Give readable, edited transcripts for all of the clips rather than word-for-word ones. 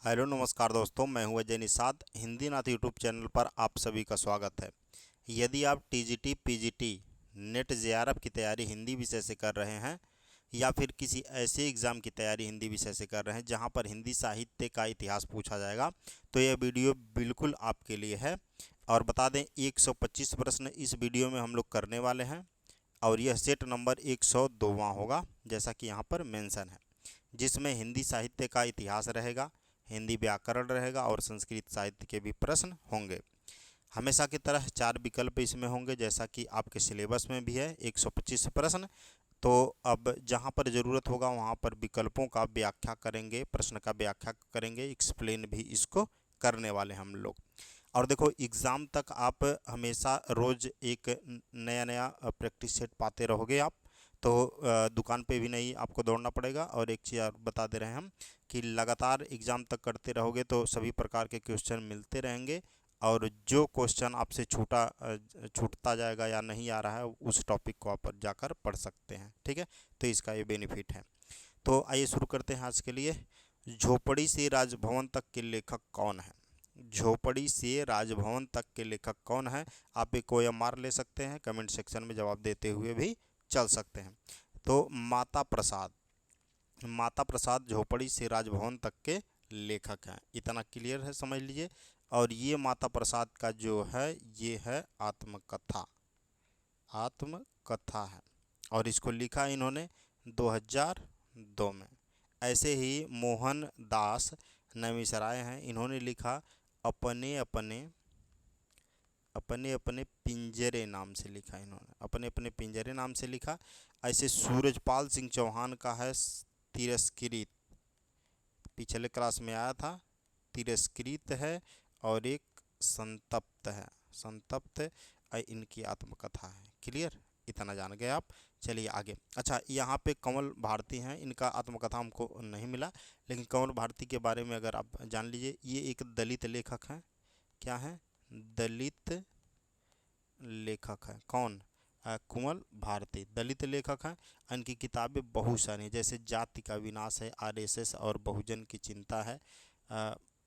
Hello नमस्कार दोस्तों, मैं हूं अजय निषाद। हिंदी नाथ यूट्यूब चैनल पर आप सभी का स्वागत है। यदि आप टीजीटी पीजीटी नेट जेआरएफ की तैयारी हिंदी विषय से कर रहे हैं या फिर किसी ऐसे एग्ज़ाम की तैयारी हिंदी विषय से कर रहे हैं जहां पर हिंदी साहित्य का इतिहास पूछा जाएगा, तो यह वीडियो बिल्कुल आपके लिए है। और बता दें, 125 प्रश्न इस वीडियो में हम लोग करने वाले हैं और यह सेट नंबर 102वां होगा, जैसा कि यहाँ पर मेंशन है, जिसमें हिंदी साहित्य का इतिहास रहेगा, हिंदी व्याकरण रहेगा और संस्कृत साहित्य के भी प्रश्न होंगे। हमेशा की तरह 4 विकल्प इसमें होंगे, जैसा कि आपके सिलेबस में भी है। 125 प्रश्न, तो अब जहाँ पर ज़रूरत होगा वहाँ पर विकल्पों का व्याख्या करेंगे, प्रश्न का व्याख्या करेंगे, एक्सप्लेन भी इसको करने वाले हम लोग। और देखो, एग्ज़ाम तक आप हमेशा रोज़ एक नया नया प्रैक्टिस सेट पाते रहोगे आप, तो दुकान पे भी नहीं आपको दौड़ना पड़ेगा। और एक चीज़ और बता दे रहे हैं हम कि लगातार एग्ज़ाम तक करते रहोगे तो सभी प्रकार के क्वेश्चन मिलते रहेंगे, और जो क्वेश्चन आपसे छूटता जाएगा या नहीं आ रहा है, उस टॉपिक को आप जाकर पढ़ सकते हैं। ठीक है, तो इसका ये बेनिफिट है। तो आइए शुरू करते हैं आज के लिए। झोपड़ी से राजभवन तक के लेखक कौन है? झोपड़ी से राजभवन तक के लेखक कौन है? आप एक OMR ले सकते हैं, कमेंट सेक्शन में जवाब देते हुए भी चल सकते हैं। तो माता प्रसाद झोपड़ी से राजभवन तक के लेखक हैं। इतना क्लियर है, समझ लीजिए। और ये माता प्रसाद का जो है ये है आत्मकथा है, और इसको लिखा इन्होंने 2002 में। ऐसे ही मोहन दास नवीसराय हैं, इन्होंने लिखा अपने अपने अपने अपने पिंजरे नाम से लिखा, इन्होंने अपने अपने पिंजरे नाम से लिखा। ऐसे सूरजपाल सिंह चौहान का है तिरस्कृत, पिछले क्लास में आया था। तिरस्कृत है, और एक संतप्त है, संतप्त इनकी आत्मकथा है। क्लियर, इतना जान गए आप। चलिए आगे। अच्छा, यहाँ पे कमल भारती हैं, इनका आत्मकथा हमको नहीं मिला, लेकिन कमल भारती के बारे में अगर आप जान लीजिए, ये एक दलित लेखक हैं। क्या है? दलित लेखक है। कौन? कुमल भारती दलित लेखक हैं। इनकी किताबें बहुत सारी हैं, जैसे जाति का विनाश है, RSS और बहुजन की चिंता है।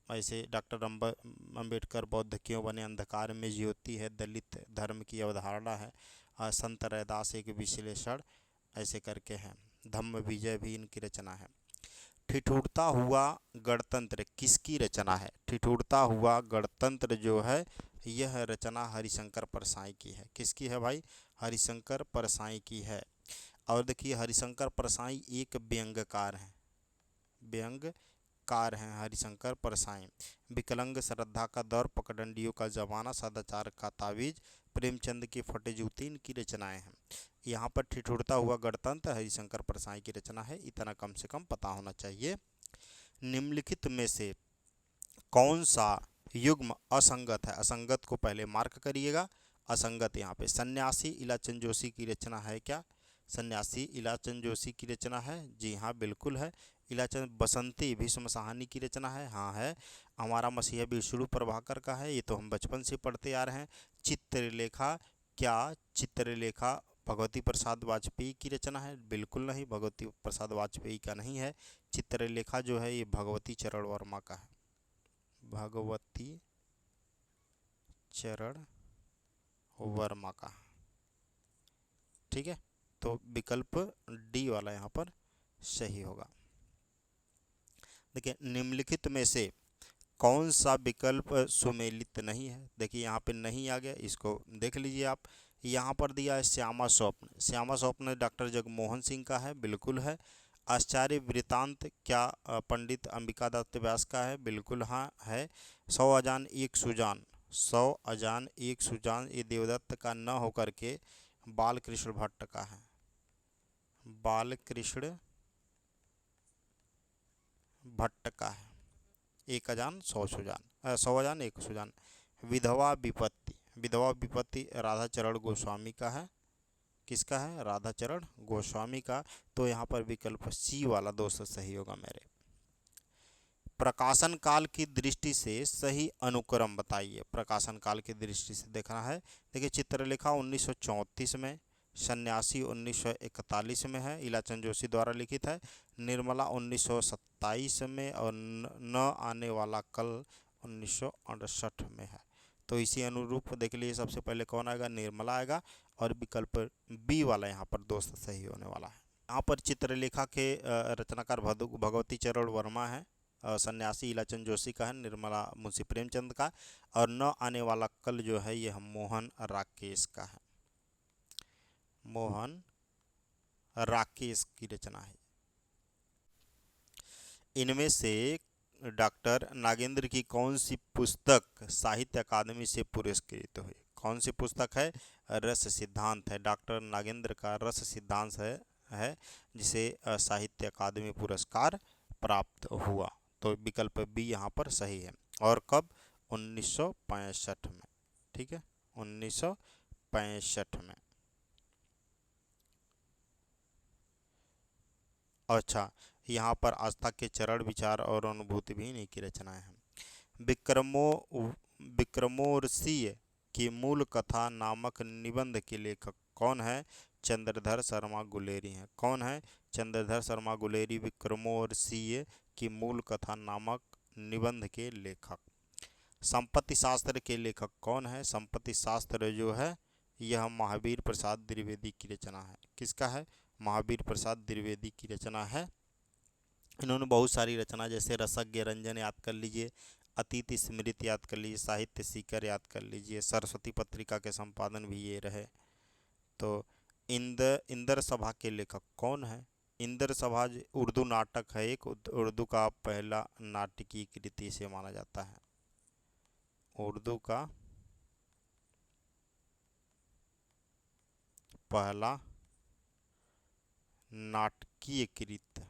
ऐसे डॉक्टर अम्बेडकर बौद्ध क्यों बने, अंधकार में ज्योति है, दलित धर्म की अवधारणा है, संत रैदास एक विश्लेषण, ऐसे करके हैं। धम्म विजय भी इनकी रचना है। ठिठुरता हुआ गणतंत्र किसकी रचना है? ठिठुरता हुआ गणतंत्र जो है, यह रचना हरिशंकर परसाई की है। किसकी है भाई? हरिशंकर परसाई की है। और देखिए, हरिशंकर परसाई एक व्यंग्यकार हैं, व्यंग्यकार हैं हरिशंकर परसाई। विकलांग श्रद्धा का दौर, पगडंडियों का जमाना, सदाचार का तावीज, प्रेमचंद की फटे जूती इनकी रचनाएं हैं। यहाँ पर ठिठुरता हुआ गणतंत्र हरिशंकर परसाई की रचना है, इतना कम से कम पता होना चाहिए। निम्नलिखित में से कौन सा युग्म असंगत है? असंगत को पहले मार्क करिएगा। असंगत यहाँ पे सन्यासी इलाचंद जोशी की रचना है क्या? सन्यासी इलाचंद जोशी की रचना है, जी हाँ बिल्कुल है। इलाचंद बसंती भीष्म साहनी की रचना है, हाँ है। हमारा मसीहा विष्णु प्रभाकर का है, ये तो हम बचपन से पढ़ते आ रहे हैं। चित्रलेखा, क्या चित्रलेखा भगवती प्रसाद वाजपेयी की रचना है? बिल्कुल नहीं, भगवती प्रसाद वाजपेयी का नहीं है। चित्रलेखा जो है ये भगवती चरण वर्मा का है, भगवती चरण वर्मा का। ठीक है, तो विकल्प डी वाला यहाँ पर सही होगा। देखिए, निम्नलिखित में से कौन सा विकल्प सुमेलित नहीं है? देखिए यहाँ पे नहीं आ गया, इसको देख लीजिए आप। यहाँ पर दिया है श्यामा स्वप्न। श्यामा स्वप्न डॉक्टर जगमोहन सिंह का है, बिल्कुल है। आश्चर्य वृतांत क्या पंडित अंबिका दत्त व्यास का है? बिल्कुल हाँ है। 100 अजान एक सुजान, 100 अजान एक सुजान, ये देवदत्त का न होकर के बालकृष्ण भट्ट का है, बालकृष्ण भट्ट का है। एक अजान 100 सुजान, 100 अजान एक सुजान। विधवा विपत्ति, विधवा विपत्ति राधाचरण गोस्वामी का है। किसका है? राधाचरण गोस्वामी का। तो यहाँ पर विकल्प सी वाला दोस्त सही होगा मेरे। प्रकाशन काल की दृष्टि से सही अनुक्रम बताइए। प्रकाशन काल की दृष्टि से देखना है। देखिए, चित्रलेखा 1934 में, सन्यासी 1941 में है, इलाचंद जोशी द्वारा लिखित है। निर्मला 1927 में और न आने वाला कल 1968 में है। तो इसी अनुरूप देख लीजिए सबसे पहले कौन आएगा, निर्मला आएगा, और विकल्प बी वाला यहाँ पर दोस्त सही होने वाला है। यहाँ पर चित्रलेखा के रचनाकार भगवती चरण वर्मा है, सन्यासी इलाचंद जोशी का है, निर्मला मुंशी प्रेमचंद का, और न आने वाला कल जो है यह मोहन राकेश का है। मोहन राकेश की रचना है। इनमें से डॉक्टर नागेंद्र की कौन सी पुस्तक साहित्य अकादमी से पुरस्कृत हुई? कौन सी पुस्तक है? रस सिद्धांत है। डॉक्टर नागेंद्र का रस सिद्धांत है जिसे साहित्य अकादमी पुरस्कार प्राप्त हुआ। तो विकल्प बी यहाँ पर सही है। और कब? 1965 में। ठीक है, 1965 में। अच्छा, यहाँ पर आस्था के चरण, विचार और अनुभूति भी इन्हीं की रचनाएं हैं। विक्रमोर्वशीय की मूल कथा नामक निबंध के लेखक कौन है? चंद्रधर शर्मा गुलेरी हैं। कौन है? चंद्रधर शर्मा गुलेरी विक्रमोर्वशीय की मूल कथा नामक निबंध के लेखक। संपत्ति शास्त्र के लेखक कौन है? संपत्ति शास्त्र जो है यह महावीर प्रसाद द्विवेदी की रचना है। किसका है? महावीर प्रसाद द्विवेदी की रचना है। इन्होंने बहुत सारी रचना, जैसे रसज्ञ रंजन याद कर लीजिए, अतीत स्मृति याद कर लीजिए, साहित्य सीकर याद कर लीजिए, सरस्वती पत्रिका के संपादन भी ये रहे। तो इंदर सभा के लेखक कौन है? इंदर सभा उर्दू नाटक है, एक उर्दू का पहला नाटकीय कृति से माना जाता है। उर्दू का पहला नाटकीय कृत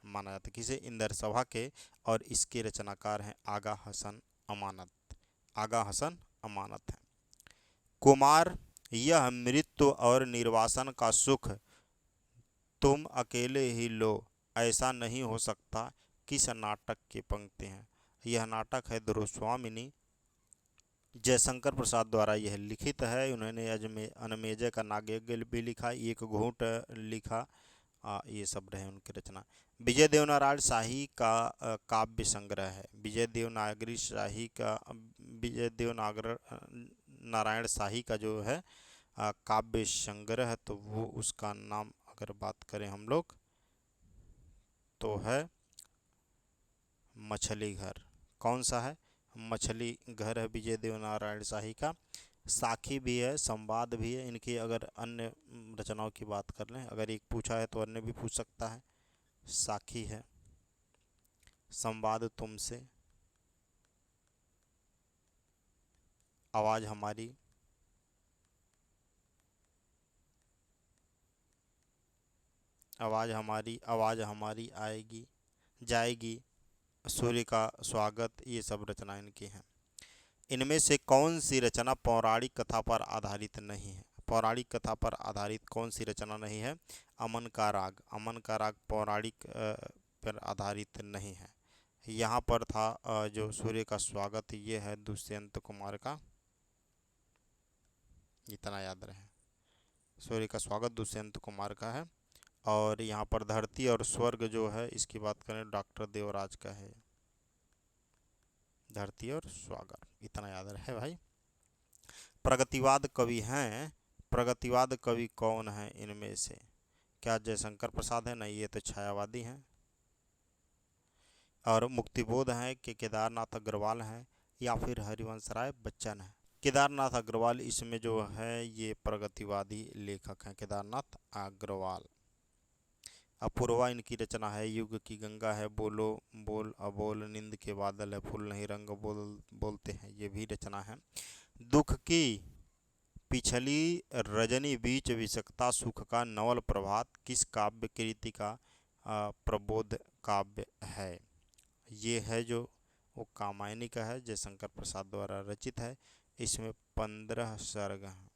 माना जाता है। किसे? इंदर सभा के। और इसके रचनाकार हैं आगा हसन अमानत। आगा हसन अमानत है। कुमार, यह मृत्यु और निर्वासन का सुख तुम अकेले ही लो, ऐसा नहीं हो सकता, किस नाटक की पंक्ति हैं? यह नाटक है ध्रुवस्वामिनी। जयशंकर प्रसाद द्वारा यह लिखित है। उन्होंने अनमेजय का नागयज्ञ भी लिखा, एक घूंट लिखा, ये सब रहे उनकी रचना। विजय देवनारायण शाही का काव्य संग्रह है। विजय नारायण शाही का जो है काव्य संग्रह, तो वो उसका नाम अगर बात करें हम लोग तो है मछली घर। कौन सा है? मछली घर है विजय देवनारायण शाही का। साखी भी है, संवाद भी है। इनकी अगर अन्य रचनाओं की बात कर लें, अगर एक पूछा है तो अन्य भी पूछ सकता है। साखी है, संवाद तुमसे, आवाज हमारी, आवाज हमारी आएगी, जाएगी, सूर्य का स्वागत, ये सब रचना इनकी हैं। इनमें से कौन सी रचना पौराणिक कथा पर आधारित नहीं है? पौराणिक कथा पर आधारित कौन सी रचना नहीं है? अमन का राग। अमन का राग पौराणिक पर आधारित नहीं है। यहाँ पर था जो सूर्य का स्वागत, ये है दुष्यंत कुमार का, इतना याद रहे। सूर्य का स्वागत दुष्यंत कुमार का है। और यहाँ पर धरती और स्वर्ग जो है इसकी बात करें डॉक्टर देवराज का है। धरती और स्वागत, इतना याद रहे भाई। प्रगतिवाद कवि हैं। प्रगतिवाद कवि कौन है इनमें से? क्या जयशंकर प्रसाद है? नहीं, ये तो छायावादी हैं। और मुक्तिबोध हैं कि केदारनाथ अग्रवाल हैं, या फिर हरिवंश राय बच्चन है? केदारनाथ अग्रवाल इसमें जो है ये प्रगतिवादी लेखक हैं, केदारनाथ अग्रवाल। अपूर्वा इनकी रचना है। युग की गंगा है, बोलो बोल अबोल, नींद के बादल है, फूल नहीं रंग बोलते हैं, ये भी रचना है। दुख की पिछली रजनी बीच विशकता सुख का नवल प्रभात किस काव्य कृति का प्रबोध काव्य है? ये है जो वो कामायनी का है, जयशंकर प्रसाद द्वारा रचित है। इसमें 15 सर्ग हैं।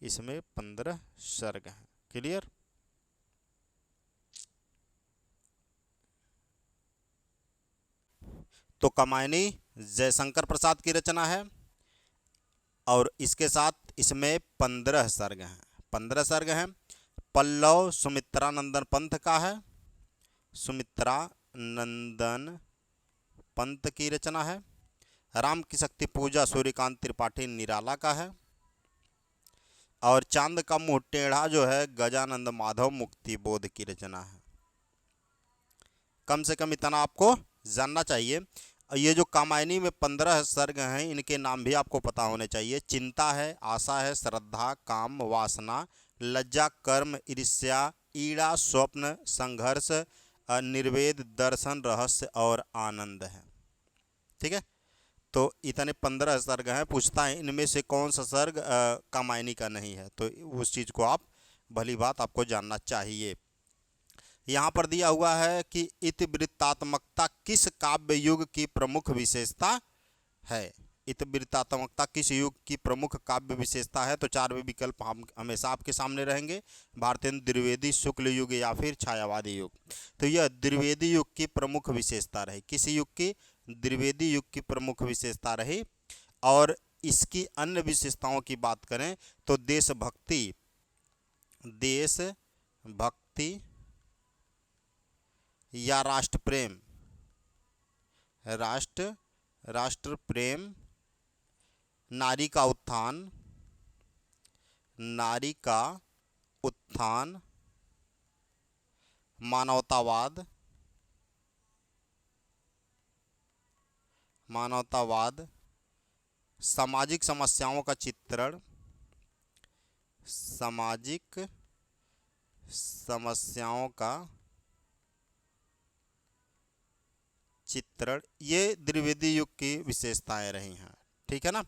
इसमें 15 सर्ग हैं। क्लियर? तो कामायनी जयशंकर प्रसाद की रचना है और इसके साथ इसमें 15 सर्ग हैं, 15 सर्ग हैं। पल्लव सुमित्रा नंदन पंत का है, सुमित्रा नंदन पंत की रचना है। राम की शक्ति पूजा सूर्यकांत त्रिपाठी निराला का है। और चांद का मुंह टेढ़ा जो है गजानंद माधव मुक्ति बोध की रचना है। कम से कम इतना आपको जानना चाहिए। ये जो कामायनी में 15 सर्ग हैं इनके नाम भी आपको पता होने चाहिए। चिंता है, आशा है, श्रद्धा, काम, वासना, लज्जा, कर्म, ईर्ष्या, ईड़ा, स्वप्न, संघर्ष, निर्वेद, दर्शन, रहस्य और आनंद है। ठीक है, तो इतने 15 सर्ग हैं। पूछता है इनमें से कौन सा सर्ग कामायनी का नहीं है, तो उस चीज़ को आप भली बात आपको जानना चाहिए। यहाँ पर दिया हुआ है कि इतिवृत्तात्मकता किस काव्य युग की प्रमुख विशेषता है। इतिवृत्तात्मकता किस युग की प्रमुख काव्य विशेषता है, तो 4 विकल्प हम हमेशा आपके सामने रहेंगे। भारतीय द्विवेदी, शुक्ल युग या फिर छायावादी युग। तो यह द्विवेदी युग की प्रमुख विशेषता रही। किस युग की? द्विवेदी युग की प्रमुख विशेषता रही। और इसकी अन्य विशेषताओं की बात करें तो देशभक्ति या राष्ट्र प्रेम, नारी का उत्थान, मानवतावाद, सामाजिक समस्याओं का चित्रण, ये द्विवेदी युग की विशेषताएं रही हैं। ठीक है ना,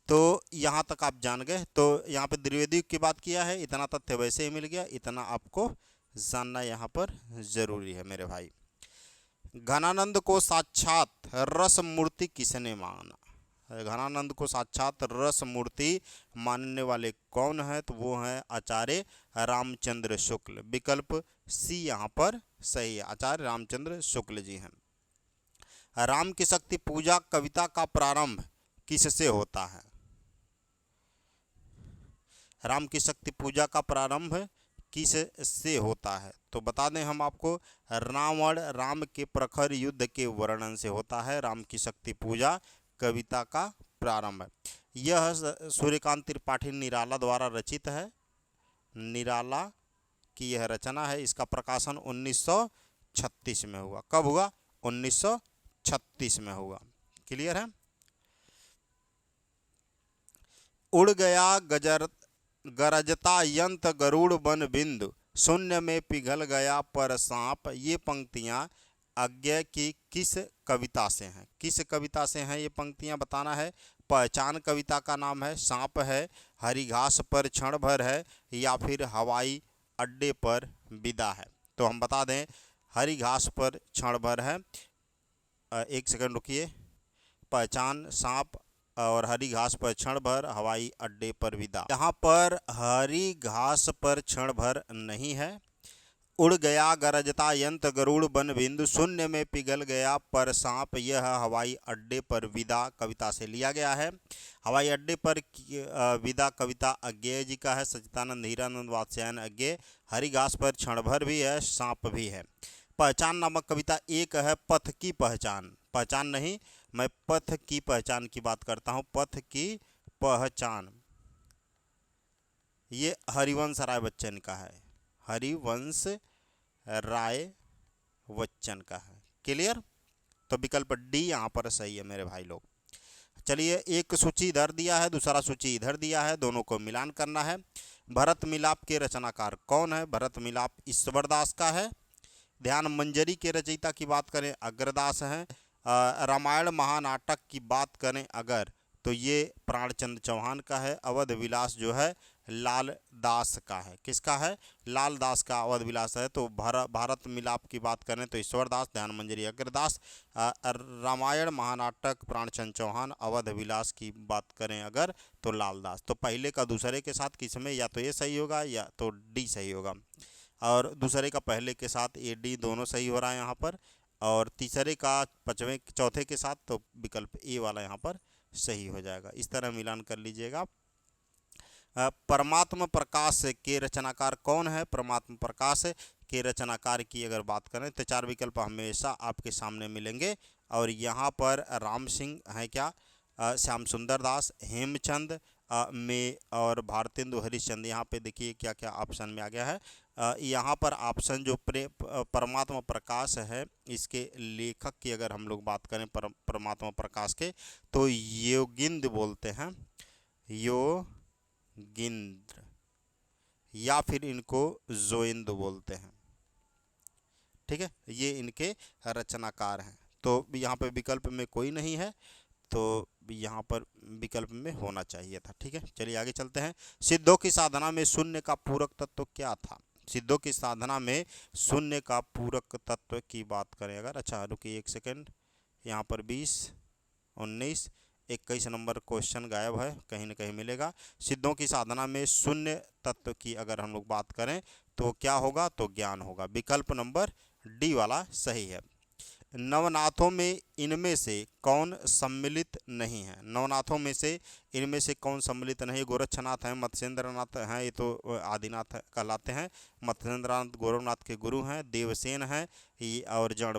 तो यहाँ तक आप जान गए। तो यहाँ पे द्विवेदी युग की बात किया है, इतना तथ्य वैसे ही मिल गया, इतना आपको जानना यहाँ पर जरूरी है मेरे भाई। घनानंद को साक्षात रस मूर्ति किसने माना? घनानंद को साक्षात रस मूर्ति मानने वाले कौन है, तो वो हैं आचार्य रामचंद्र शुक्ल। विकल्प सी यहाँ पर सही है, आचार्य रामचंद्र शुक्ल जी हैं। राम की शक्ति पूजा कविता का प्रारंभ किससे होता है? राम की शक्ति पूजा का प्रारंभ किससे होता है, तो बता दें हम आपको, रावण राम के प्रखर युद्ध के वर्णन से होता है। राम की शक्ति पूजा कविता का प्रारंभ है। यह सूर्यकांत त्रिपाठी निराला द्वारा रचित है। निराला की यह रचना है। इसका प्रकाशन 1936 में हुआ। कब हुआ? 1936 में हुआ। क्लियर है। उड़ गया गरजता यंत गरुड़ बन बिंदु, शून्य में पिघल गया पर सांप। ये पंक्तियां अज्ञे की किस कविता से हैं? किस कविता से हैं ये पंक्तियां बताना है। पहचान कविता का नाम है, सांप है, हरी घास पर क्षण भर है, या फिर हवाई अड्डे पर विदा है। तो हम बता दें हरी घास पर क्षण भर है। एक सेकंड रुकिए। पहचान, सांप और हरी घास पर क्षण भर, हवाई अड्डे पर विदा। यहाँ पर हरी घास पर क्षण भर नहीं है। उड़ गया गरजता यंत्र गरुड़ बन बिंदु, शून्य में पिघल गया पर सांप, यह हवाई अड्डे पर विदा कविता से लिया गया है। हवाई अड्डे पर विदा कविता अज्ञेय जी का है, सच्चिदानंद हीरानंद वात्स्यायन अज्ञेय। हरी घास पर क्षण भर भी है, सांप भी है। पहचान नामक कविता एक है, पथ की पहचान। पहचान नहीं, मैं पथ की पहचान की बात करता हूँ। पथ की पहचान ये हरिवंश राय बच्चन का है। हरिवंश राय बच्चन का है। क्लियर। तो विकल्प डी यहाँ पर सही है मेरे भाई लोग। चलिए, एक सूची इधर दिया है, दूसरा सूची इधर दिया है, दोनों को मिलान करना है। भरत मिलाप के रचनाकार कौन है? भरत मिलाप ईश्वरदास का है। ध्यान मंजरी के रचयिता की बात करें अग्रदास हैं। रामायण महानाटक की बात करें अगर, तो ये प्राणचंद्र चौहान का है। अवध विलास जो है लाल दास का है। किसका है? लाल दास का अवध विलास है। तो भारत मिलाप की बात करें तो ईश्वरदास, ध्यान मंजरी अग्रदास। रामायण महानाटक प्राणचंद्र चौहान, अवध विलास की बात करें अगर तो लालदास। तो पहले का दूसरे के साथ किसमें या तो ये सही होगा या तो डी सही होगा, और दूसरे का पहले के साथ ए डी दोनों सही हो रहा है यहाँ पर। और तीसरे का पाँचवें चौथे के साथ, तो विकल्प ए वाला यहाँ पर सही हो जाएगा। इस तरह मिलान कर लीजिएगा। परमात्म प्रकाश के रचनाकार कौन है? परमात्म प्रकाश के रचनाकार की अगर बात करें तो चार विकल्प हमेशा आपके सामने मिलेंगे, और यहाँ पर राम सिंह है क्या, श्याम सुंदर दास, हेमचंद में, और भारतेंदु हरिश्चंद्र। यहाँ पे देखिए क्या क्या ऑप्शन में आ गया है। यहाँ पर ऑप्शन जो परमात्मा प्रकाश है, इसके लेखक की अगर हम लोग बात करें परमात्मा प्रकाश के, तो योगिंद्र बोलते हैं, योगिंद्र, या फिर इनको जोइंद्र बोलते हैं। ठीक है, ये इनके रचनाकार हैं। तो यहाँ पे विकल्प में कोई नहीं है, तो यहाँ पर विकल्प में होना चाहिए था। ठीक है, चलिए आगे चलते हैं। सिद्धों की साधना में शून्य का पूरक तत्व क्या था? सिद्धों की साधना में शून्य का पूरक तत्व की बात करें अगर, अच्छा रुकिए एक सेकंड, यहाँ पर 20, 19, 21 नंबर क्वेश्चन गायब है, कहीं ना कहीं मिलेगा। सिद्धों की साधना में शून्य तत्व की अगर हम लोग बात करें तो क्या होगा? तो ज्ञान होगा। विकल्प नंबर डी वाला सही है। नवनाथों में इनमें से कौन सम्मिलित नहीं है? नवनाथों में से इनमें से कौन सम्मिलित नहीं? गोरक्षनाथ हैं, मत्स्येंद्रनाथ हैं, ये तो आदिनाथ कहलाते हैं। मत्स्येंद्रनाथ गोरखनाथ के गुरु हैं। देवसेन हैं और जड़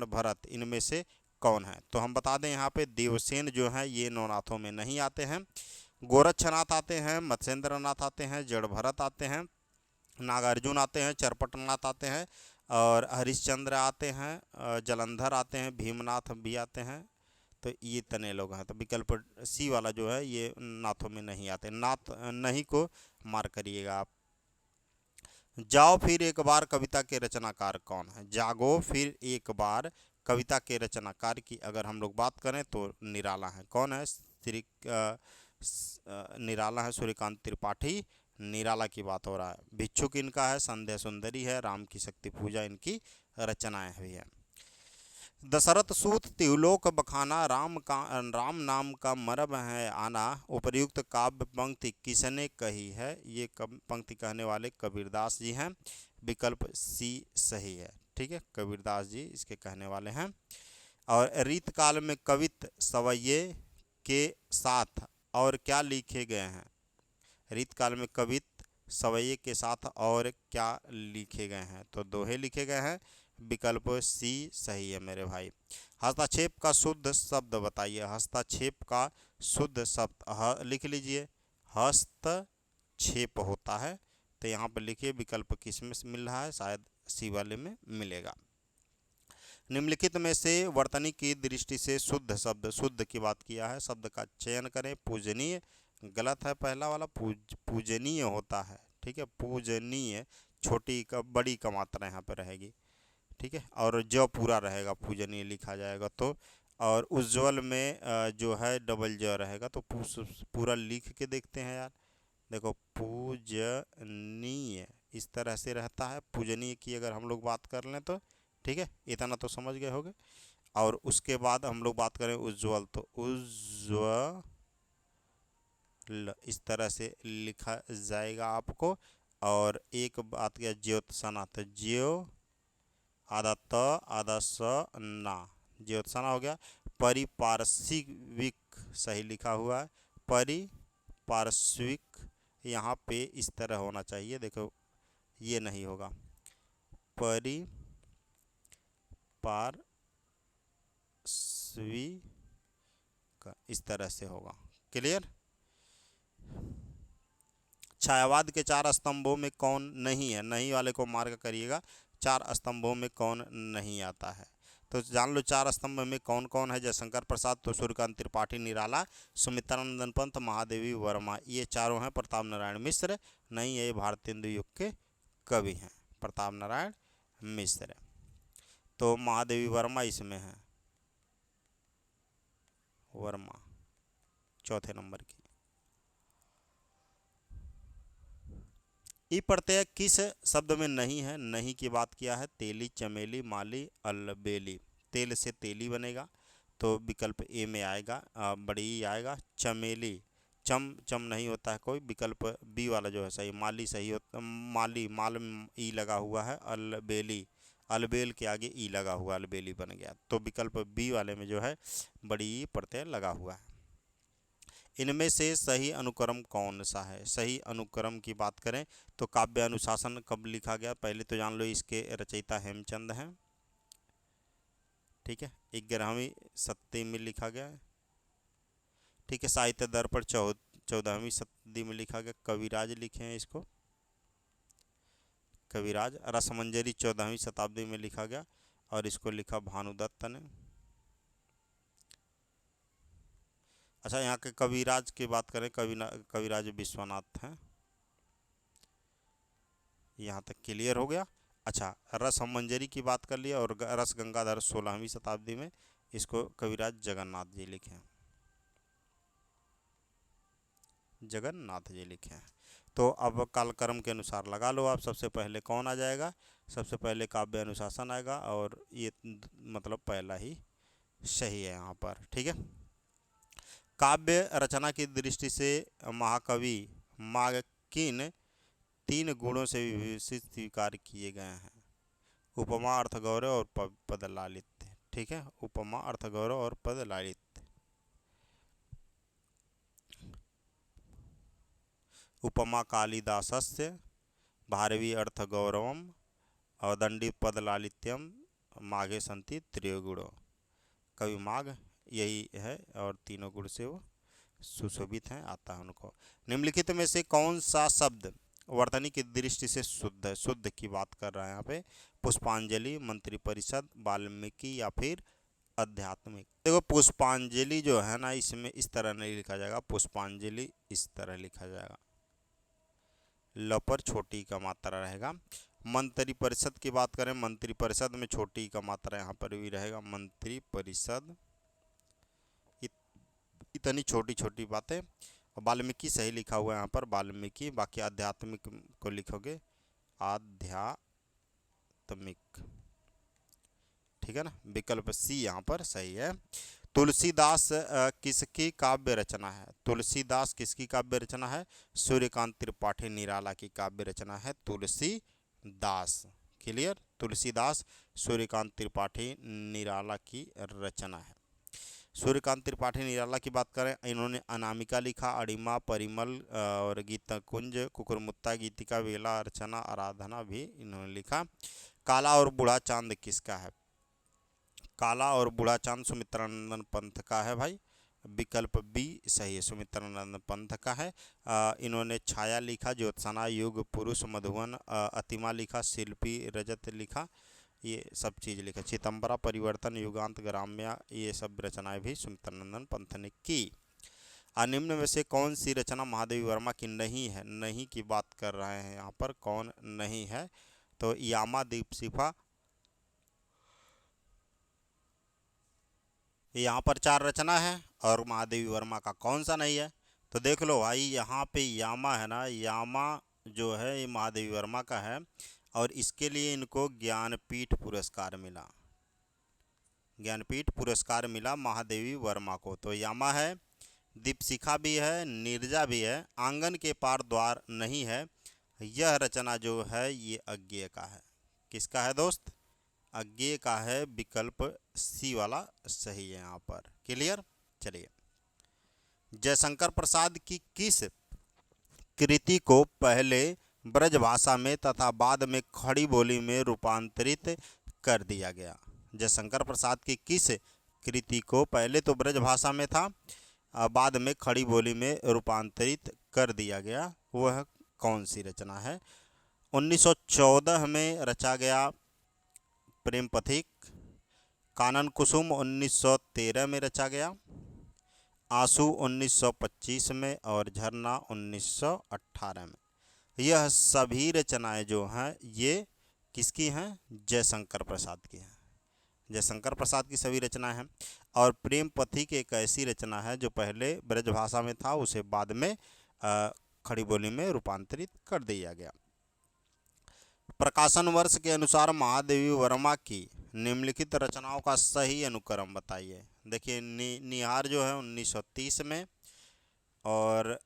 भरत, इनमें से कौन है? तो हम बता दें यहाँ पे देवसेन जो है ये नवनाथों में नहीं आते हैं। गोरक्षनाथ आते हैं, मत्स्येंद्रनाथ आते हैं, जड़ भरत आते हैं, नागार्जुन आते हैं, चरपटनाथ आते हैं, और हरिश्चंद्र आते हैं, जलंधर आते हैं, भीमनाथ भी आते हैं। तो ये तने लोग हैं। तो विकल्प सी वाला जो है ये नाथों में नहीं आते। नाथ नहीं को मार करिएगा आप। जाओ फिर एक बार कविता के रचनाकार कौन है? जागो फिर एक बार कविता के रचनाकार की अगर हम लोग बात करें तो निराला है। कौन है? निराला है, सूर्यकांत त्रिपाठी निराला की बात हो रहा है। भिक्षुक इनका है, संध्या सुंदरी है, राम की शक्ति पूजा इनकी रचनाएं हुई है। दशरथ सूत त्रिलोक बखाना, राम नाम का मरब है आना, उपर्युक्त काव्य पंक्ति किसने कही है? ये पंक्ति कहने वाले कबीरदास जी हैं। विकल्प सी सही है। ठीक है, कबीरदास जी इसके कहने वाले हैं। और रीत काल में कवित सवैये के साथ और क्या लिखे गए हैं? रीत काल में कवित सवैये के साथ और क्या लिखे गए हैं? तो दोहे लिखे गए हैं। विकल्प सी सही है मेरे भाई। हस्तक्षेप का शुद्ध शब्द बताइए। हस्तक्षेप का शुद्ध शब्द लिख लीजिए। हस्तक्षेप होता है, तो यहाँ पर लिखिए विकल्प किस में मिल रहा है? शायद सी वाले में मिलेगा। निम्नलिखित में से वर्तनी की दृष्टि से शुद्ध शब्द, शुद्ध की बात किया है, शब्द का चयन करें। पूजनीय गलत है, पहला वाला पूजनीय होता है। ठीक है, पूजनीय छोटी का बड़ी का मात्रा यहाँ पर रहेगी। ठीक है, और जो पूरा रहेगा पूजनीय लिखा जाएगा तो। और उज्ज्वल में जो है डबल ज रहेगा, तो पूरा लिख के देखते हैं यार। देखो पूजनीय इस तरह से रहता है। पूजनीय की अगर हम लोग बात कर लें तो ठीक है, इतना तो समझ गए होंगे। और उसके बाद हम लोग बात करें उज्ज्वल, तो उज्ज्वल इस तरह से लिखा जाएगा आपको। और एक बात किया ज्योत्सना, तो ज्यो आधा त आधा स ना, ज्योत्सना हो गया। परिपार्श्विक सही लिखा हुआ है, परिपार्श्विक यहाँ पे इस तरह होना चाहिए। देखो ये नहीं होगा, परिपार्श्विक इस तरह से होगा। क्लियर? छायावाद के चार स्तंभों में कौन नहीं है? नहीं वाले को मार्क करिएगा। चार स्तंभों में कौन नहीं आता है? तो जान लो चार स्तंभ में कौन कौन है। जयशंकर प्रसाद, तो सूर्यकांत त्रिपाठी निराला, सुमित्रानंदन पंत, महादेवी वर्मा, ये चारों हैं। प्रताप नारायण मिश्र नहीं है, ये भारतेंदु युग के कवि हैं, प्रताप नारायण मिश्र। तो महादेवी वर्मा इसमें है, वर्मा चौथे नंबर की। ई प्रत्यय किस शब्द में नहीं है? नहीं की बात किया है। तेली, चमेली, माली, अलबेली। तेल से तेली बनेगा, तो विकल्प ए में आएगा, बड़ी आएगा। चमेली, चम नहीं होता है कोई। विकल्प बी वाला जो है सही, माली सही होता। माली, माल में ई लगा हुआ है। अलबेली, अलबेल के आगे ई लगा हुआ, अलबेली बन गया। तो विकल्प बी वाले में जो है बड़ी ई प्रत्यय लगा हुआ है। इनमें से सही अनुक्रम कौन सा है? सही अनुक्रम की बात करें तो काव्य अनुशासन कब लिखा गया? पहले तो जान लो इसके रचयिता हेमचंद हैं, ठीक है। 11वीं शताब्दी में लिखा गया है, ठीक है। साहित्य दर्पण 14वीं शताब्दी में लिखा गया, कविराज लिखे हैं इसको, कविराज। रसमंजरी 14वीं शताब्दी में लिखा गया और इसको लिखा भानुदत्त ने। अच्छा, यहाँ के कविराज की बात करें, कविराज विश्वनाथ हैं। यहाँ तक क्लियर हो गया। अच्छा, रसमंजरी की बात कर लिया और रस गंगाधर 16वीं शताब्दी में, इसको कविराज जगन्नाथ जी लिखे हैं, जगन्नाथ जी लिखे हैं। तो अब कालक्रम के अनुसार लगा लो आप। सबसे पहले कौन आ जाएगा? सबसे पहले काव्य अनुशासन आएगा और ये मतलब पहला ही सही है यहाँ पर, ठीक है। काव्य रचना की दृष्टि से महाकवि मार्क किन 3 गुणों से विभूषित स्वीकार किए गए हैं? उपमा, अर्थ गौरव और पद लालित्य, ठीक है। उपमा, अर्थ गौरव और पद लालित्य। उपमा कालिदासस्य भारवी अर्थ गौरवम अवदंडी पद लालित्यम माघे संति त्रिगुणो। कवि माघ यही है और 3 गुण से वो सुशोभित हैं, आता है उनको। निम्नलिखित में से कौन सा शब्द वर्तनी की दृष्टि से शुद्ध है? शुद्ध की बात कर रहा है यहाँ पे। पुष्पांजलि, मंत्रिपरिषद, वाल्मीकि या फिर आध्यात्मिक। देखो पुष्पांजलि जो है ना, इसमें इस तरह नहीं लिखा जाएगा, पुष्पांजलि इस तरह लिखा जाएगा, ल पर छोटी का मात्रा रहेगा। मंत्रिपरिषद की बात करें, मंत्रिपरिषद में छोटी का मात्रा यहाँ पर भी रहेगा, मंत्रिपरिषद। इतनी छोटी छोटी बातें। वाल्मीकि सही लिखा हुआ है यहाँ पर, वाल्मीकि। बाकी आध्यात्मिक को लिखोगे आध्यात्मिक, ठीक है ना। विकल्प सी यहाँ पर सही है। तुलसीदास किसकी काव्य रचना है? तुलसीदास किसकी काव्य रचना है? सूर्यकांत त्रिपाठी निराला की काव्य रचना है तुलसीदास। क्लियर? तुलसीदास सूर्यकांत त्रिपाठी निराला की रचना है। सूर्यकांत त्रिपाठी निराला की बात करें, इन्होंने अनामिका लिखा, अड़िमा, परिमल और गीता कुंज, कुकुरमुत्ता, गीतिका, वेला, अर्चना, आराधना भी इन्होंने लिखा। काला और बूढ़ा चांद किसका है? काला और बूढ़ा चांद सुमित्रानंदन पंथ का है भाई। विकल्प बी सही है, सुमित्रानंदन पंथ का है। इन्होंने छाया लिखा, ज्योत्सना, युग, पुरुष, मधुवन, अतिमा लिखा, शिल्पी, रजत लिखा, ये सब चीज़ लिखा। चितंबरा, परिवर्तन, युगांत, ग्राम्या, ये सब रचनाएं भी सुमित्रानंदन पंथ ने की। निम्न में से कौन सी रचना महादेवी वर्मा की नहीं है? नहीं की बात कर रहे हैं यहाँ पर, कौन नहीं है? तो यामा, दीपशिखा, यहाँ पर 4 रचना है और महादेवी वर्मा का कौन सा नहीं है? तो देख लो भाई, यहाँ पे यामा है ना, यामा जो है ये महादेवी वर्मा का है और इसके लिए इनको ज्ञानपीठ पुरस्कार मिला, ज्ञानपीठ पुरस्कार मिला महादेवी वर्मा को। तो यामा है, दीपशिखा भी है, नीरजा भी है, आंगन के पार द्वार नहीं है। यह रचना जो है ये अज्ञेय का है। किसका है दोस्त? अज्ञेय का है। विकल्प सी वाला सही है यहाँ पर। क्लियर? चलिए, जयशंकर प्रसाद की किस कृति को पहले ब्रजभाषा में तथा बाद में खड़ी बोली में रूपांतरित कर दिया गया? जयशंकर प्रसाद की किस कृति को पहले तो ब्रजभाषा में था, बाद में खड़ी बोली में रूपांतरित कर दिया गया, वह कौन सी रचना है? 1914 में रचा गया प्रेम पथिक, कानन कुसुम 1913 में रचा गया, आंसू 1925 में और झरना 1918 में। यह सभी रचनाएं जो हैं ये किसकी हैं? जयशंकर प्रसाद की हैं। जयशंकर प्रसाद की सभी रचनाएं हैं। और प्रेम पथिक एक ऐसी रचना है जो पहले ब्रजभाषा में था, उसे बाद में खड़ी बोली में रूपांतरित कर दिया गया। प्रकाशन वर्ष के अनुसार महादेवी वर्मा की निम्नलिखित रचनाओं का सही अनुक्रम बताइए। देखिए, निहार जो है 1930 में और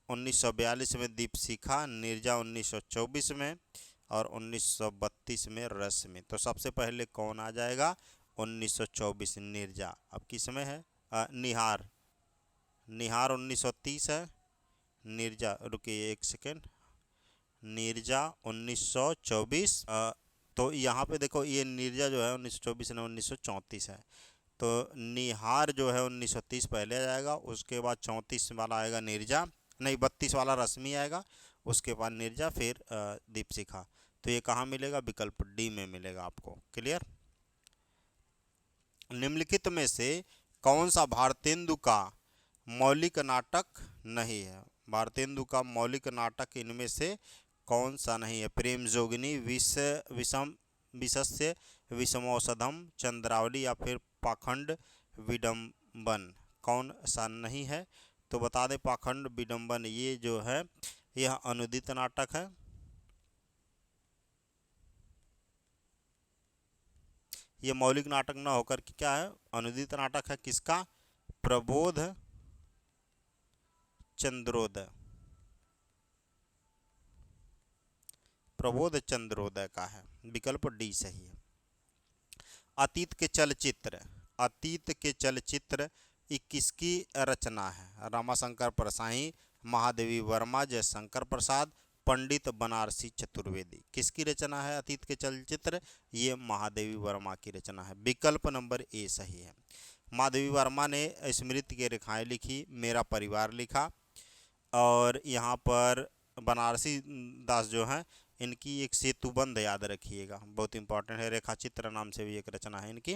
1942 में दीपशिखा, नीरजा 1924 में और 1932 में रश्मि। तो सबसे पहले कौन आ जाएगा? 1924 नीरजा। अब किस में है? निहार। निहार 1930 है। नीरजा, रुकिए एक सेकेंड, नीरजा 1924। तो यहाँ पे देखो ये नीरजा जो है 1924 ने 1934 है। तो निहार जो है 1930 पहले आ जाएगा, उसके बाद 34 वाला आएगा नीरजा, नहीं 32 वाला रश्मि आएगा, उसके बाद नीरजा, फिर दीपशिखा। तो ये कहाँ मिलेगा? विकल्प डी में मिलेगा आपको। क्लियर? निम्नलिखित में से कौन सा भारतेंदु का मौलिक नाटक नहीं है? भारतेंदु का मौलिक नाटक इनमें से कौन सा नहीं है? प्रेम जोगिनी, विषम विषस्य विषमौषधम, चंद्रावली या फिर पाखंड विडंबन, कौन सा नहीं है? तो बता दें पाखंड विडंबन ये जो है यह अनुदित नाटक है। ये मौलिक नाटक न होकर के क्या है? अनुदित नाटक है। किसका? प्रबोध चंद्रोदय। प्रबोध चंद्रोदय का है। विकल्प डी सही है। अतीत के चलचित्र, अतीत के चलचित्र ये किसकी रचना है? रामाशंकर परसाई, महादेवी वर्मा, जयशंकर प्रसाद, पंडित बनारसी चतुर्वेदी। किसकी रचना है अतीत के चलचित्र? ये महादेवी वर्मा की रचना है। विकल्प नंबर ए सही है। महादेवी वर्मा ने स्मृति के रेखाएं लिखी, मेरा परिवार लिखा, और यहाँ पर बनारसी दास जो हैं इनकी एक सेतुबंध याद रखिएगा, बहुत इंपॉर्टेंट है। रेखाचित्र नाम से भी एक रचना है इनकी।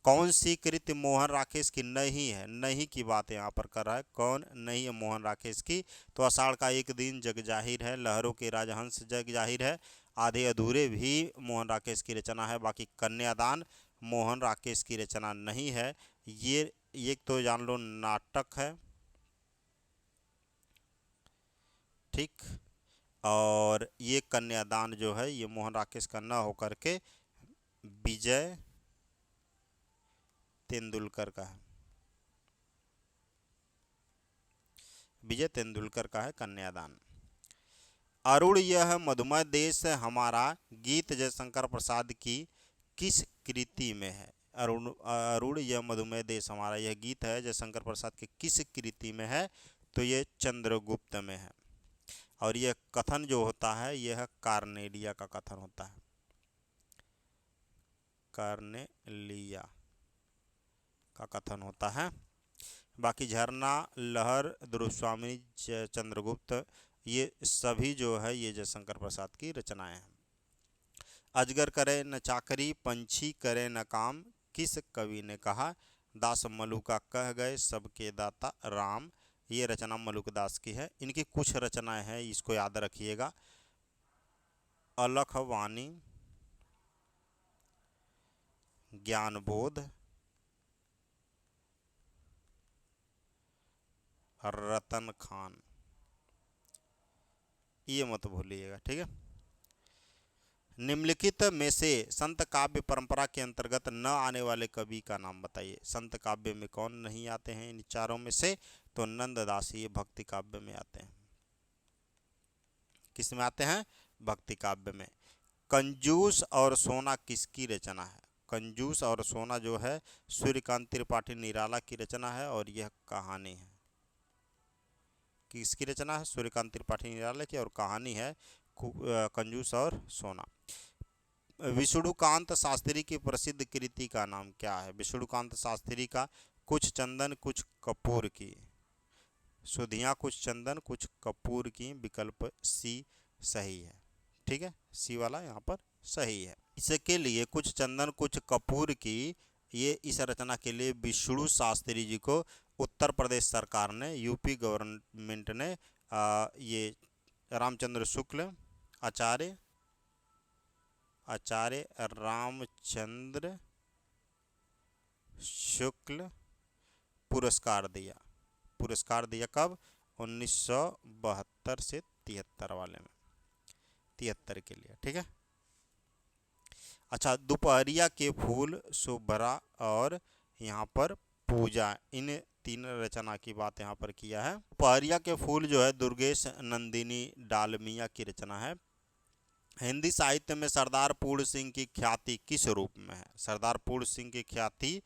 कौन सी कृति मोहन राकेश की नहीं है? नहीं की बात यहाँ पर कर रहा है। कौन नहीं है मोहन राकेश की? तो आषाढ़ का एक दिन जग जाहिर है, लहरों के राजहंस जग जाहिर है, आधे अधूरे भी मोहन राकेश की रचना है। बाकी कन्यादान मोहन राकेश की रचना नहीं है। ये एक तो जान लो नाटक है, ठीक, और ये कन्यादान जो है ये मोहन राकेश का न होकर के विजय तेंदुलकर का है। विजय तेंदुलकर का है कन्यादान। अरुण यह मधुमय देश हमारा गीत जयशंकर प्रसाद की किस कृति में है? अरुण अरुण यह मधुमय देश हमारा, यह गीत है जयशंकर प्रसाद की किस कृति में है? तो ये चंद्रगुप्त में है। और यह कथन जो होता है यह कार्नेलिया का कथन होता है। कार्नेलिया का कथन होता है। बाकी झरना, लहर, ध्रुवस्वामी, चंद्रगुप्त ये सभी जो है ये जयशंकर प्रसाद की रचनाएं हैं। अजगर करे न चाकरी, पंछी करे न काम, किस कवि ने कहा? दास मलुका कह गए सबके दाता राम। ये रचना मलुकदास की है। इनकी कुछ रचनाएं हैं, इसको याद रखिएगा। अलख वाणी, ज्ञानबोध, रतन खान, ये मत भूलिएगा, ठीक है। निम्नलिखित में से संत काव्य परंपरा के अंतर्गत न आने वाले कवि का नाम बताइए। संत काव्य में कौन नहीं आते हैं इन चारों में से? तो नंददास ये भक्ति काव्य में आते हैं। किस में आते हैं? भक्ति काव्य में। कंजूस और सोना किसकी रचना है? कंजूस और सोना जो है सूर्यकांत त्रिपाठी निराला की रचना है, और यह कहानी है। किसकी रचना है? सूर्यकांत त्रिपाठी निराला की, और कहानी है कंजूस और सोना। विष्णुकांत शास्त्री की प्रसिद्ध कृति का नाम क्या है? विष्णुकांत शास्त्री का कुछ चंदन कुछ कपूर की, सुधियाँ कुछ चंदन कुछ कपूर की। विकल्प सी सही है, ठीक है, सी वाला यहाँ पर सही है। इसके लिए कुछ चंदन कुछ कपूर की ये इस रचना के लिए विष्णु शास्त्री जी को उत्तर प्रदेश सरकार ने, यूपी गवर्नमेंट ने ये रामचंद्र शुक्ल आचार्य रामचंद्र शुक्ल पुरस्कार दिया। पुरस्कार दिया कब? 1972 से 73 वाले में, 73 के लिए, ठीक है। अच्छा, दोपहरिया के फूल, शुभ्रा और यहाँ पर पूजा, इन तीन रचना की बात यहाँ पर किया है। दोपहरिया के फूल जो है दुर्गेश नंदिनी डालमिया की रचना है। हिंदी साहित्य में सरदार पूर्ण सिंह की ख्याति किस रूप में है? सरदार पूर्ण सिंह की ख्याति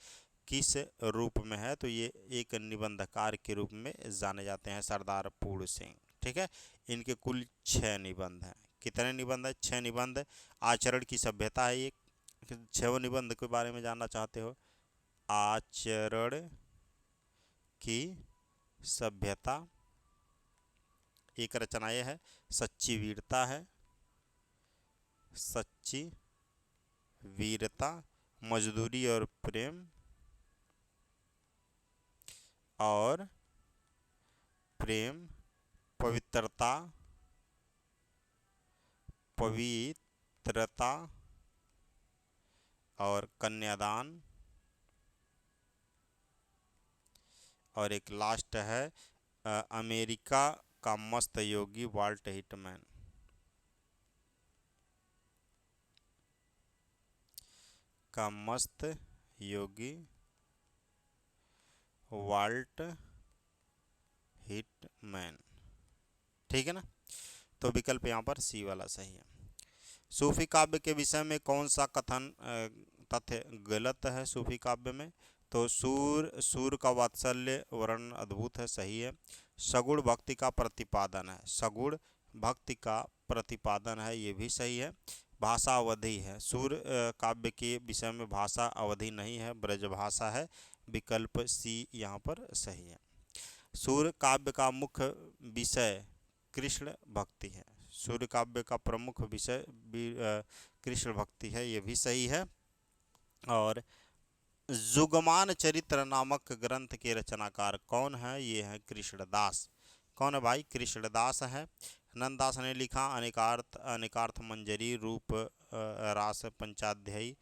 किस रूप में है? तो ये एक निबंधकार के रूप में जाने जाते हैं सरदार पूर्ण सिंह। ठीक है, इनके कुल 6 निबंध हैं। कितने निबंध है? 6 निबंध। आचरण की सभ्यता है ये। 6 निबंध के बारे में जानना चाहते हो? आचरण की सभ्यता, एक रचना यह है। सच्ची वीरता है, सच्ची वीरता, मजदूरी और प्रेम, और प्रेम, पवित्रता, पवित्रता और कन्यादान, और एक लास्ट है अमेरिका का मस्त योगी वाल्ट हिटमैन। का मस्त योगी वाल्ट हिटमैन। ठीक है ना? तो विकल्प यहाँ पर सी वाला सही है। सूफी काव्य के विषय में कौन सा कथन तथ्य गलत है सूफी काव्य में? तो सूर का वात्सल्य वर्णन अद्भुत है, सही है। सगुण भक्ति का प्रतिपादन है, सगुण भक्ति का प्रतिपादन है, ये भी सही है। भाषा अवधि है, सूर काव्य के विषय में भाषा अवधि नहीं है, ब्रजभाषा है, विकल्प सी यहाँ पर सही है। सूर्य काव्य का मुख्य विषय कृष्ण भक्ति है, सूर्य काव्य का प्रमुख विषय कृष्ण भक्ति है, ये भी सही है। और जुगमान चरित्र नामक ग्रंथ के रचनाकार कौन है? ये है कृष्णदास। कौन है भाई? कृष्णदास है। नंददास ने लिखा अनेकार्थ मंजरी, रूप रास पंचाध्यायी,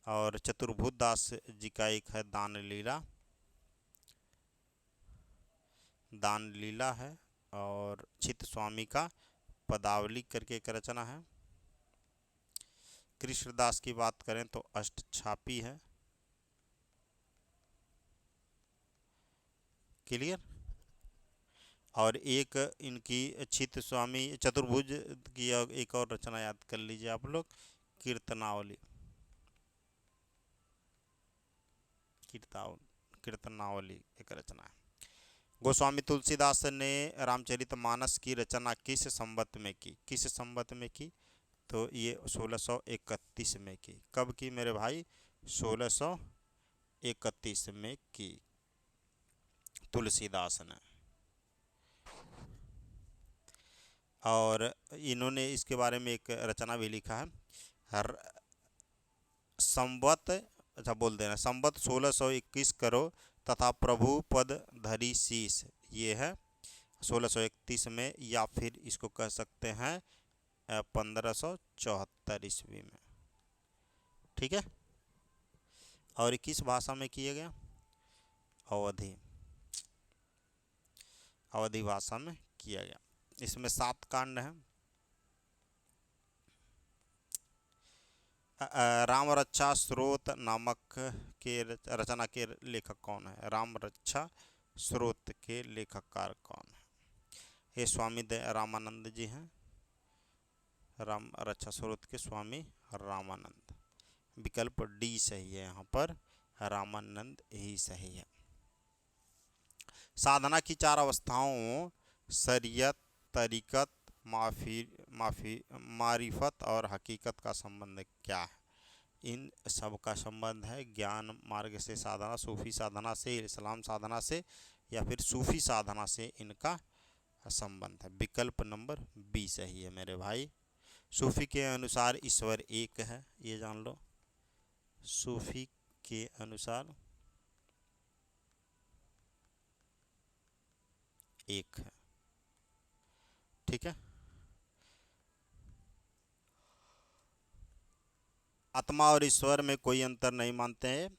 और चतुर्भुज दास जी का एक है दान लीला है, और चित्त स्वामी का पदावली करके एक रचना है। कृष्णदास की बात करें तो अष्टछापी है। क्लियर? और एक इनकी चित्त स्वामी चतुर्भुज की एक और रचना याद कर लीजिए आप लोग, कीर्तनावली। कीर्तनावली एक रचना है। गोस्वामी तुलसीदास ने रामचरितमानस की रचना किस संवत में की? किस संवत में की? तो ये 1631 में की। कब की मेरे भाई? 1631 में की तुलसीदास ने। और इन्होंने इसके बारे में एक रचना भी लिखा है, संवत, अच्छा बोल देना, संवत 1621 करो तथा प्रभु पद धरी शीस, ये है 1631 में, या फिर इसको कह सकते हैं 1574 ईस्वी में। ठीक है? और किस भाषा में किया गया? अवधी भाषा में किया गया। इसमें 7 कांड हैं। राम रक्षा स्रोत नामक के रचना के लेखक कौन है? राम रक्षा स्रोत के लेखककार कौन है? ये स्वामी रामानंद जी हैं। राम रक्षा स्रोत के स्वामी रामानंद। विकल्प डी सही है, यहाँ पर रामानंद ही सही है। साधना की 4 अवस्थाओं शरीयत, तरीकत, मारिफत और हकीकत का संबंध क्या है? इन सब का संबंध है ज्ञान मार्ग से साधना, सूफी साधना से, इस्लाम साधना से, या फिर सूफी साधना से इनका संबंध है। विकल्प नंबर बी सही है मेरे भाई। सूफी के अनुसार ईश्वर एक है, ये जान लो। सूफी के अनुसार एक है। ठीक है? आत्मा और ईश्वर में कोई अंतर नहीं मानते हैं,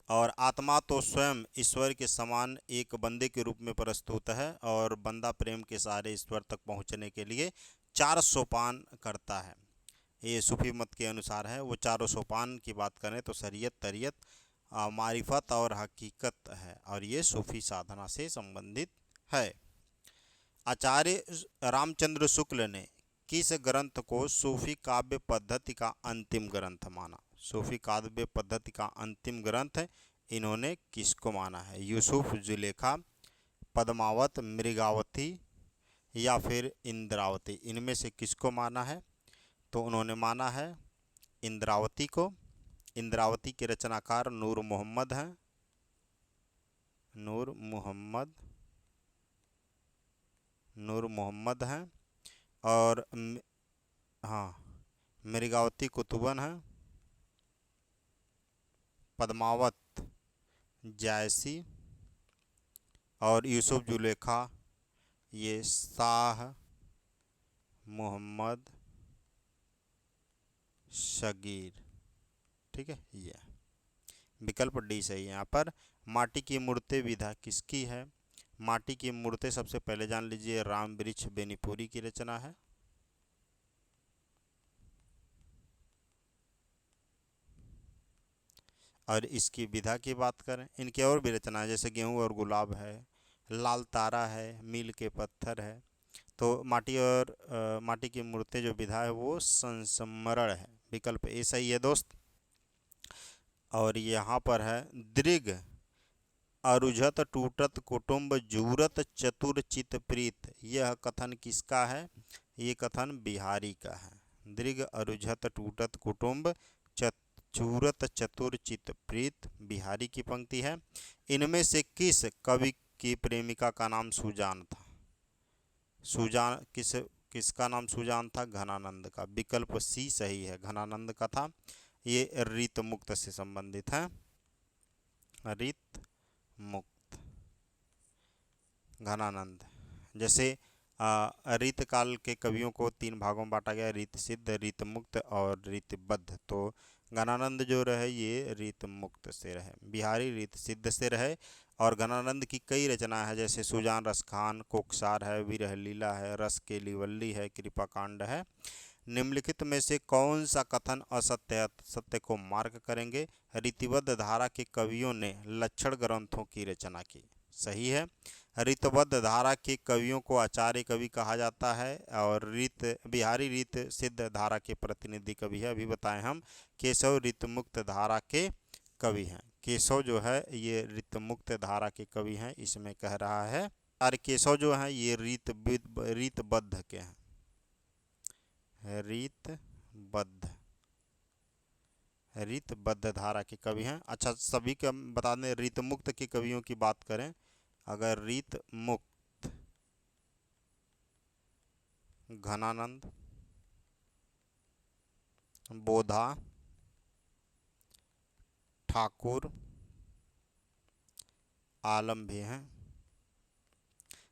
और आत्मा तो स्वयं ईश्वर के समान एक बंदे के रूप में प्रस्तुत है, और बंदा प्रेम के सहारे ईश्वर तक पहुंचने के लिए 4 सोपान करता है। ये सूफी मत के अनुसार है। वो 4 सोपान की बात करें तो शरीयत, तरीयत, मारिफत और हकीकत है, और ये सूफी साधना से संबंधित है। आचार्य रामचंद्र शुक्ल ने किस ग्रंथ को सूफी काव्य पद्धति का अंतिम ग्रंथ माना? सूफी काव्य पद्धति का अंतिम ग्रंथ इन्होंने किसको माना है? यूसुफ, जुलेखा, पद्मावत, मृगावती या फिर इंद्रावती, इनमें से किसको माना है? तो उन्होंने माना है इंद्रावती को। इंद्रावती के रचनाकार नूर मोहम्मद हैं। नूर मोहम्मद हैं। और हाँ, मृगावती कुतुबन हैं। पद्मावत जायसी और यूसुफ जुलेखा ये शाह मोहम्मद शगीर। ठीक है, ये विकल्प डी सही है। यहाँ पर माटी की मूर्तें विधा किसकी है? माटी की मूर्तें सबसे पहले जान लीजिए राम वृक्ष बेनीपुरी की रचना है। और इसकी विधा की बात करें, इनकी और भी रचना है, जैसे गेहूं और गुलाब है, लाल तारा है, मील के पत्थर है। तो माटी की मूर्तें जो विधा है वो संस्मरण है। विकल्प ए सही है दोस्त। और यहाँ पर है दृग अरुझत टूटत कुटुंब जूरत चतुर चित प्रीत, यह कथन किसका है? ये कथन बिहारी का है। दृग अरुझत टूटत कुटुंब चूरत चतुर चित प्रीत बिहारी की पंक्ति है। इनमें से किस कवि की प्रेमिका का नाम सुजान था? सुजान किसका नाम सुजान था? घनानंद का। विकल्प सी सही है, घनानंद का था। ये रीत मुक्त से संबंधित है। रीत मुक्त, घनानंद। जैसे रीत काल के कवियों को 3 भागों में बांटा गया, रीत सिद्ध, रीत मुक्त और रीतबद्ध। तो घनानंद जो रहे ये रीत मुक्त से रहे, बिहारी रीत सिद्ध से रहे। और घनानंद की कई रचना है, जैसे सुजान रसखान, कोकसार है, विरह लीला है, रस के लिवल्ली है, कृपा कांड है। निम्नलिखित में से कौन सा कथन असत्य है? सत्य को मार्क करेंगे। रीतिबद्ध धारा के कवियों ने लक्षण ग्रंथों की रचना की। सही है। रीतबद्ध धारा के कवियों को आचार्य कवि कहा जाता है। और बिहारी रीत सिद्ध धारा के प्रतिनिधि कवि है, अभी बताएं हम। केशव रीतमुक्त धारा के कवि हैं। केशव जो है ये रीतमुक्त धारा के कवि हैं, इसमें कह रहा है। और केशव जो है ये रीतबद्ध के हैं, रीतबद्ध धारा के कवि हैं। अच्छा, सभी के हम बता दें। रीतमुक्त के कवियों की बात करें, अगर रीत मुक्त, घनानंद, बोधा, ठाकुर, आलम भी हैं।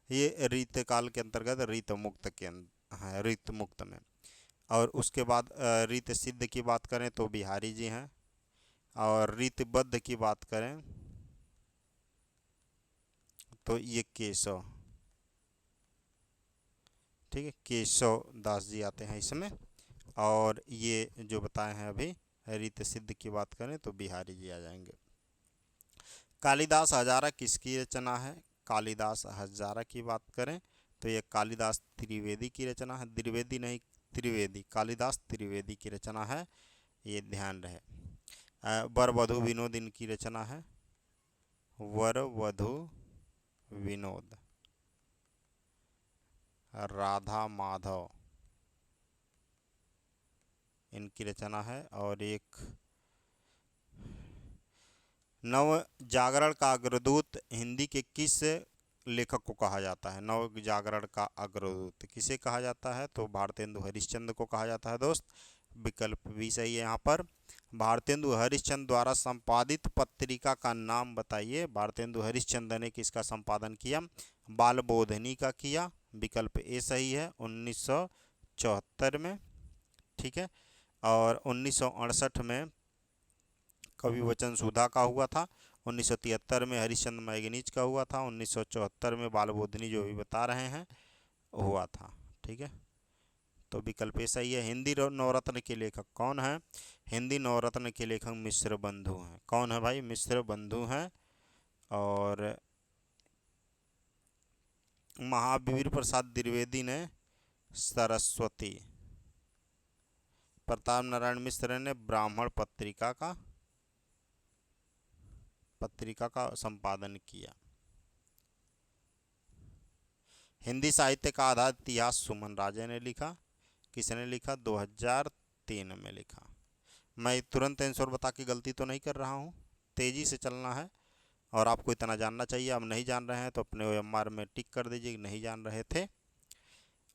ये रीत काल के अंतर्गत रीत मुक्त के हैं, रीत मुक्त में। और उसके बाद रीत सिद्ध की बात करें तो बिहारी जी हैं। और रीतबद्ध की बात करें तो ये केशव, ठीक है, केशव दास जी आते हैं इसमें। और ये जो बताए हैं अभी रीत सिद्ध की बात करें तो बिहारी जी आ जाएंगे। कालिदास हजारा किसकी रचना है? कालिदास हजारा की बात करें तो ये कालिदास त्रिवेदी की रचना है। द्विवेदी नहीं, त्रिवेदी, कालिदास त्रिवेदी की रचना है, ये ध्यान रहे। वर वधु विनोद इनकी रचना है। वर वधु विनोद। राधा माधव इनकी रचना है। और एक नव जागरण का अग्रदूत हिंदी के किस लेखक को कहा जाता है? नव जागरण का अग्रदूत किसे कहा जाता है? तो भारतेंदु हरिश्चंद्र को कहा जाता है दोस्त। विकल्प भी सही है यहाँ पर। भारतेंदु हरिश्चंद्र द्वारा संपादित पत्रिका का नाम बताइए। भारतेंदु हरिश्चंद्र ने किसका संपादन किया? बाल बोधनी का किया। विकल्प ए सही है, 1974 में। ठीक है। और 1968 में कवि वचन सुधा का हुआ था। 1973 में हरिश्चंद्र मैगनीज का हुआ था। 1974 में बाल बोधनी जो भी बता रहे हैं हुआ था। ठीक है, तो विकल्प सही है। हिंदी नवरत्न के लेखक कौन है? हिंदी नवरत्न के लेखक मिश्र बंधु हैं। कौन है भाई? मिश्र बंधु हैं। और महावीर प्रसाद द्विवेदी ने सरस्वती। प्रताप नारायण मिश्र ने ब्राह्मण पत्रिका का संपादन किया। हिंदी साहित्य का आधा इतिहास सुमन राजे ने लिखा। किसने लिखा? 2003 में लिखा। मैं तुरंत आंसर बता के गलती तो नहीं कर रहा हूँ, तेज़ी से चलना है और आपको इतना जानना चाहिए। आप नहीं जान रहे हैं तो अपने OMR में टिक कर दीजिए, नहीं जान रहे थे,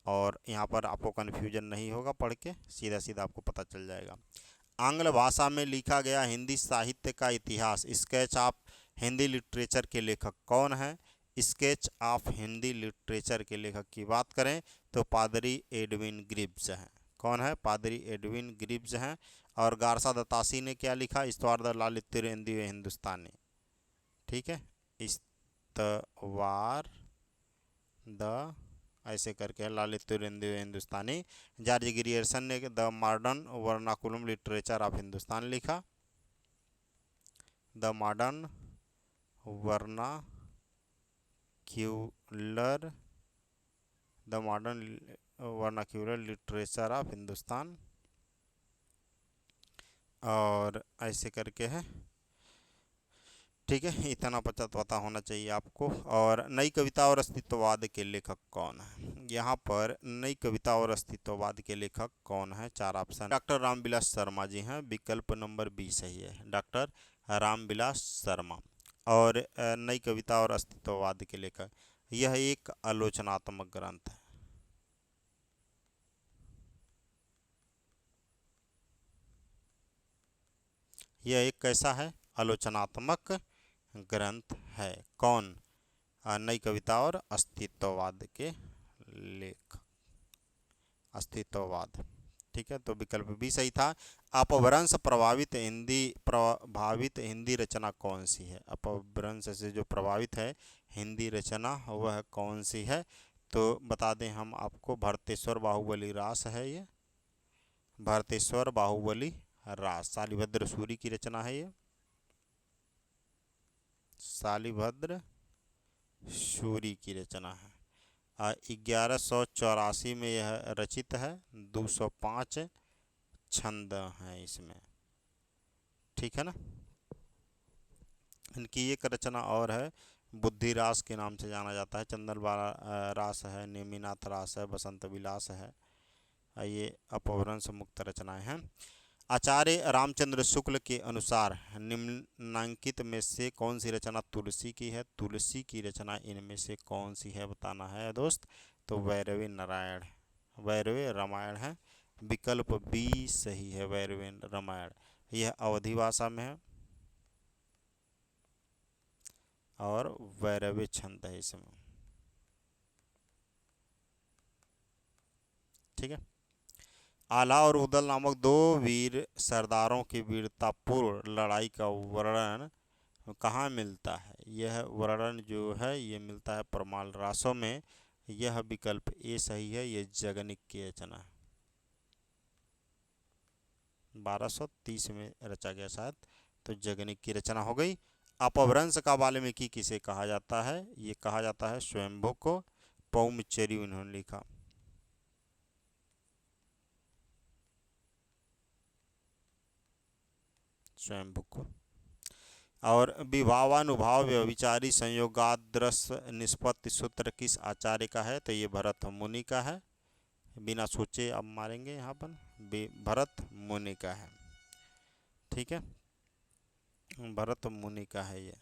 और यहाँ पर आपको कन्फ्यूजन नहीं होगा, पढ़ के सीधा सीधा आपको पता चल जाएगा। आंग्ल भाषा में लिखा गया हिंदी साहित्य का इतिहास, स्केच ऑफ हिंदी लिटरेचर के लेखक कौन हैं? स्केच ऑफ हिंदी लिटरेचर के लेखक की बात करें तो पादरी एडविन ग्रिव्स हैं। कौन है? पादरी एडविन ग्रिव्स हैं। और गारसा दत्तासी ने क्या लिखा? इस्तवार द लालित्य हिंदुस्तानी। ठीक है, इस्तवार द ऐसे करके है, लालित्य हिंदुस्तानी। जॉर्ज ग्रियर्सन ने the modern vernacular literature of Hindustan लिखा। The modern vernacular literature of Hindustan, और ऐसे करके है। ठीक है, इतना पता होना चाहिए आपको। और नई कविता और अस्तित्ववाद के लेखक कौन है? यहाँ पर नई कविता और अस्तित्ववाद के लेखक कौन है? 4 ऑप्शन। डॉक्टर रामविलास शर्मा जी हैं, विकल्प नंबर बी सही है, डॉक्टर रामविलास शर्मा। और नई कविता और अस्तित्ववाद के लेखक, यह एक आलोचनात्मक ग्रंथ है। यह एक कैसा है? आलोचनात्मक ग्रंथ है। कौन? नई कविता और अस्तित्ववाद के लेखक, अस्तित्ववाद। ठीक है, तो विकल्प भी सही था। अपभ्रंश प्रभावित हिंदी रचना कौन सी है? अपभ्रंश से जो प्रभावित है हिंदी रचना वह कौन सी है? तो बता दें हम आपको, भरतेश्वर बाहुबली रास है ये, भरतेश्वर बाहुबली रास, शालिभद्र सूरी की रचना है ये, शालिभद्र सूरी की रचना है। 1184 में यह रचित है, 205 छंद हैं इसमें। ठीक है ना। इनकी एक रचना और है, बुद्धि रास के नाम से जाना जाता है, चंदन रास है, नेमिनाथ रास है, बसंत विलास है। ये अपभ्रंश मुक्त रचनाएं हैं। आचार्य रामचंद्र शुक्ल के अनुसार निम्नांकित में से कौन सी रचना तुलसी की है? तुलसी की रचना इनमें से कौन सी है बताना है दोस्त। तो वैरवी रामायण है, विकल्प बी सही है, वैरवी रामायण। यह अवधी भाषा में है और वैरवी छंद है इसमें। ठीक है। आला और उदल नामक 2 वीर सरदारों की वीरतापूर्ण लड़ाई का वर्णन कहाँ मिलता है? यह वर्णन जो है ये मिलता है परमाल रासों में। यह विकल्प ए सही है, ये जगनिक की रचना है, 1230 में रचा गया शायद, तो जगनिक की रचना हो गई। अपभ्रंश का वाल्मीकि किसे कहा जाता है? ये कहा जाता है स्वयंभू को, पौमचेरी उन्होंने लिखा। स्वयंभू को। और विभावानुभाव व्यभिचारी संयोगाद्रस निष्पत्ति सूत्र किस आचार्य का है? तो ये भरत मुनि का है, बिना सोचे अब मारेंगे यहाँ पर, भरत मुनि का है। ठीक है, भरत मुनि का है ये।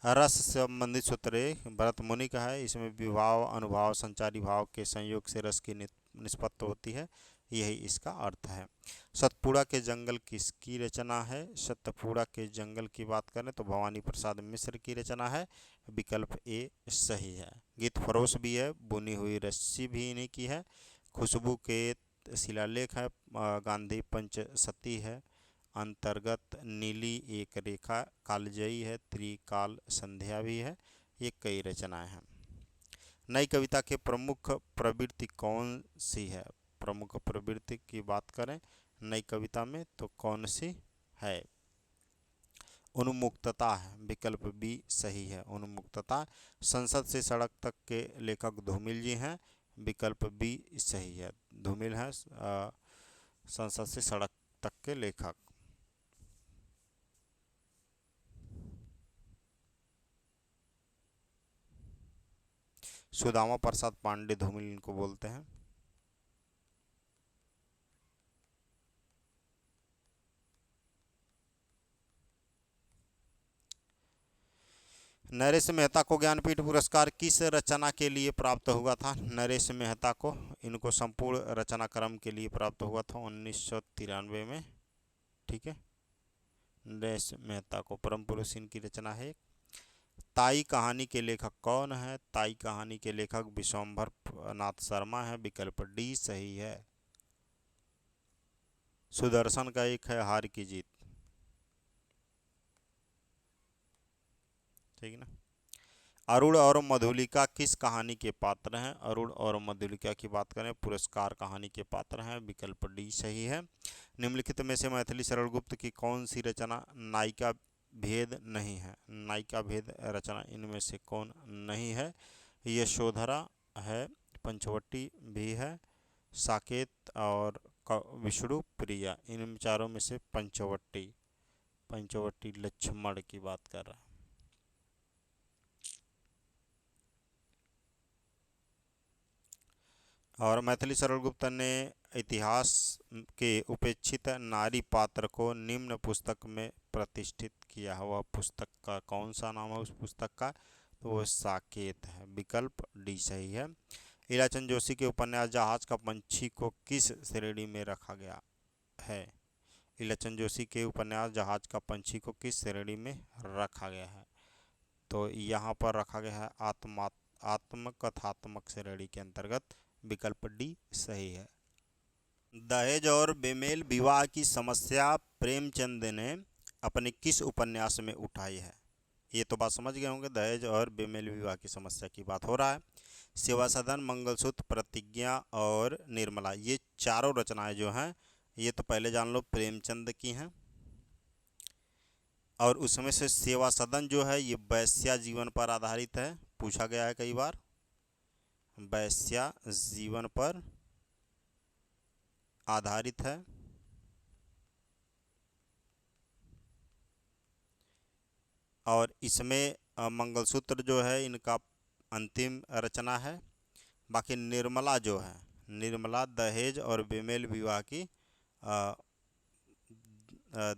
रस से संबंधित सूत्र भरत मुनि का है। इसमें विभाव अनुभाव संचारी भाव के संयोग से रस की निष्पत्ति होती है, यही इसका अर्थ है। सतपुड़ा के जंगल किसकी रचना है? सतपुड़ा के जंगल की बात करें तो भवानी प्रसाद मिश्र की रचना है, विकल्प ए सही है। गीत फरोश भी है, बुनी हुई रस्सी भी इन्हीं की है। खुशबू के शिलालेख है, गांधी पंचसती है, अंतर्गत नीली एक रेखा कालजयी है, त्रिकाल संध्या भी है। ये कई रचनाएं हैं। नई कविता के प्रमुख प्रवृत्ति कौन सी है? प्रमुख प्रवृत्ति की बात करें नई कविता में तो कौन सी है? उन्मुक्तता है, विकल्प बी सही है, उन्मुक्तता। संसद से सड़क तक के लेखक धूमिल जी हैं, विकल्प बी सही है, धूमिल है संसद से सड़क तक के लेखक। सुदामा प्रसाद पांडे धूमिल इनको बोलते हैं। नरेश मेहता को ज्ञानपीठ पुरस्कार किस रचना के लिए प्राप्त हुआ था? नरेश मेहता को इनको संपूर्ण रचना क्रम के लिए प्राप्त हुआ था 1993 में। ठीक है, नरेश मेहता को परम पुरुष इनकी रचना है। ताई कहानी के लेखक कौन है? ताई कहानी के लेखक विश्वंभर नाथ शर्मा है, विकल्प डी सही है। सुदर्शन का एक है हार की जीत। ठीक ना। अरुण और मधुलिका किस कहानी के पात्र हैं? अरुण और मधुलिका की बात करें, पुरस्कार कहानी के पात्र हैं, विकल्प डी सही है। निम्नलिखित में से मैथिली सरलगुप्त की कौन सी रचना नायिका भेद नहीं है? नायिका भेद रचना इनमें से कौन नहीं है? यशोधरा है, पंचवटी भी है, साकेत और विष्णु प्रिया, इन चारों में से पंचवटी, पंचवटी लक्ष्मण की बात कर रहा है। और मैथिली सरलगुप्त ने इतिहास के उपेक्षित नारी पात्र को निम्न पुस्तक में प्रतिष्ठित किया है। वह पुस्तक का कौन सा नाम है उस पुस्तक का? तो वह साकेत है, विकल्प डी सही है। ईलाचंद जोशी के उपन्यास जहाज का पंछी को किस श्रेणी में रखा गया है? ईलाचंद जोशी के उपन्यास जहाज का पंछी को किस श्रेणी में रखा गया है? तो यहाँ पर रखा गया है आत्मकथात्मक श्रेणी के अंतर्गत, विकल्प डी सही है। दहेज और बेमेल विवाह की समस्या प्रेमचंद ने अपने किस उपन्यास में उठाई है? ये तो बात समझ गए होंगे, दहेज और बेमेल विवाह की समस्या की बात हो रहा है। सेवा सदन, मंगलसूत्र, प्रतिज्ञा और निर्मला, ये चारों रचनाएं जो हैं ये तो पहले जान लो प्रेमचंद की हैं। और उसमें से सेवा सदन जो है ये वैश्या जीवन पर आधारित है, पूछा गया है कई बार, वैश्या जीवन पर आधारित है। और इसमें मंगलसूत्र जो है इनका अंतिम रचना है। बाकी निर्मला जो है, निर्मला दहेज और बेमेल विवाह की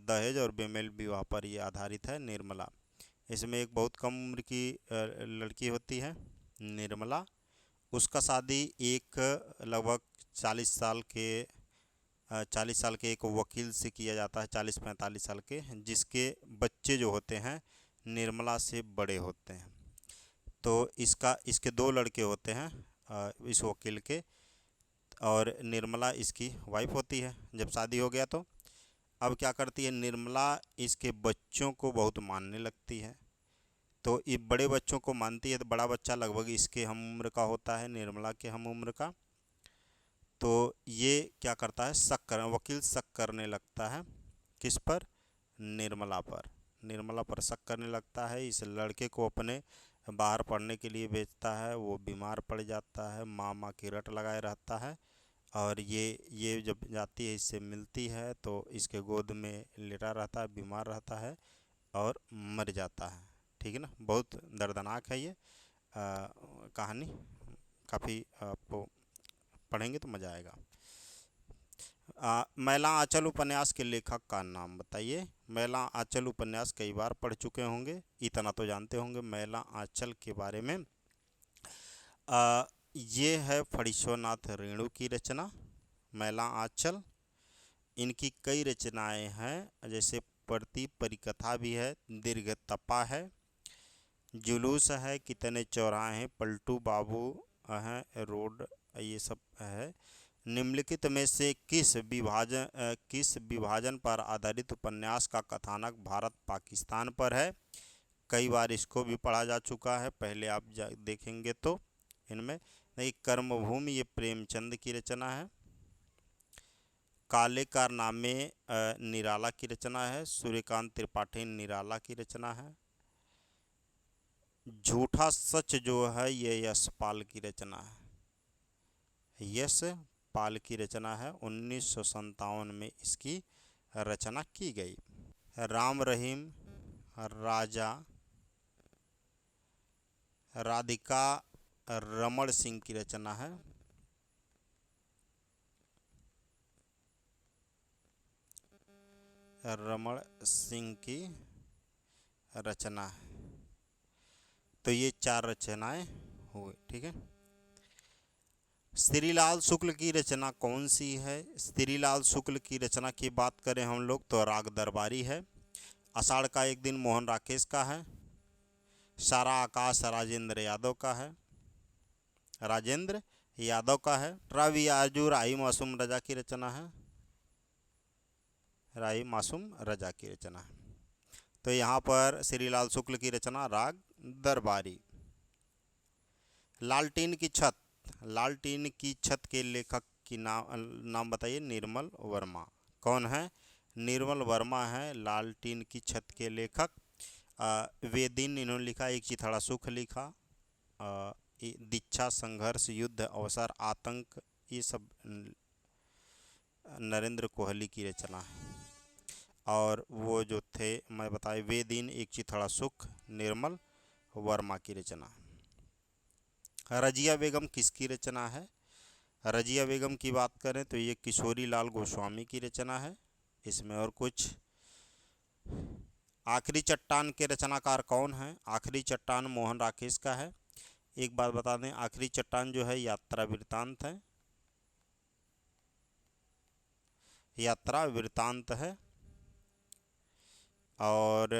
दहेज और बेमेल विवाह पर ये आधारित है निर्मला। इसमें एक बहुत कम उम्र की लड़की होती है निर्मला, उसका शादी एक लगभग 40 साल के एक वकील से किया जाता है, 40-45 साल के, जिसके बच्चे जो होते हैं निर्मला से बड़े होते हैं। तो इसके 2 लड़के होते हैं इस वकील के, और निर्मला इसकी वाइफ होती है। जब शादी हो गया तो अब क्या करती है निर्मला, इसके बच्चों को बहुत मानने लगती है। तो ये बड़े बच्चों को मानती है, तो बड़ा बच्चा लगभग इसके हम उम्र का होता है, निर्मला के हम उम्र का। तो ये क्या करता है, वकील शक करने लगता है किस पर? निर्मला पर। निर्मला पर शक करने लगता है, इस लड़के को अपने बाहर पढ़ने के लिए भेजता है, वो बीमार पड़ जाता है, मामा की रट लगाए रहता है। और ये जब जाती है, इससे मिलती है, तो इसके गोद में लेटा रहता है, बीमार रहता है और मर जाता है। ठीक है ना, बहुत दर्दनाक है ये कहानी, काफ़ी आपको पढ़ेंगे तो मज़ा आएगा। मैला आंचल उपन्यास के लेखक का नाम बताइए। मैला आंचल उपन्यास कई बार पढ़ चुके होंगे, इतना तो जानते होंगे मैला आंचल के बारे में। ये है फणीश्वरनाथ रेणु की रचना मैला आंचल। इनकी कई रचनाएं हैं, जैसे प्रति परिकथा भी है, दीर्घ तपा है, जुलूस है, कितने चौराहे हैं, पलटू बाबू हैं, रोड, ये सब है। निम्नलिखित में से किस विभाजन पर आधारित उपन्यास का कथानक भारत पाकिस्तान पर है? कई बार इसको भी पढ़ा जा चुका है, पहले आप देखेंगे तो इनमें नहीं। कर्मभूमि ये प्रेमचंद की रचना है। काले कारनामे निराला की रचना है। सूर्यकांत त्रिपाठी निराला की रचना है। झूठा सच जो है ये यशपाल की रचना है। यशपाल की रचना है। 1957 में इसकी रचना की गई। राम रहीम राजा राधिका रमण सिंह की रचना है। रमण सिंह की रचना है। तो ये 4 रचनाएं हुई। ठीक है। श्रीलाल शुक्ल की रचना कौन सी है? श्रीलाल शुक्ल की रचना की बात करें हम लोग तो राग दरबारी है। आषाढ़ का एक दिन मोहन राकेश का है। सारा आकाश राजेंद्र यादव का है। राजेंद्र यादव का है। रवि आरजू राही मासूम रजा की रचना है। राही मासूम रजा की रचना है। तो यहाँ पर श्रीलाल शुक्ल की रचना राग दरबारी। लालटेन की छत। लालटेन की छत के लेखक की नाम बताइए। निर्मल वर्मा। कौन है? निर्मल वर्मा है लालटेन की छत के लेखक। वे दिन इन्होंने लिखा। एक चिथड़ा सुख लिखा। दीक्षा संघर्ष युद्ध अवसर आतंक ये सब नरेंद्र कोहली की रचना है। और वो जो थे मैं बताए वे दिन एक चिथड़ा सुख निर्मल वर्मा की रचना। रजिया बेगम किसकी रचना है? रजिया बेगम की बात करें तो ये किशोरी लाल गोस्वामी की रचना है। इसमें और कुछ। आखिरी चट्टान के रचनाकार कौन है? आखिरी चट्टान मोहन राकेश का है। एक बात बता दें, आखिरी चट्टान जो है यात्रा वृत्तांत है। यात्रा वृत्तांत है। और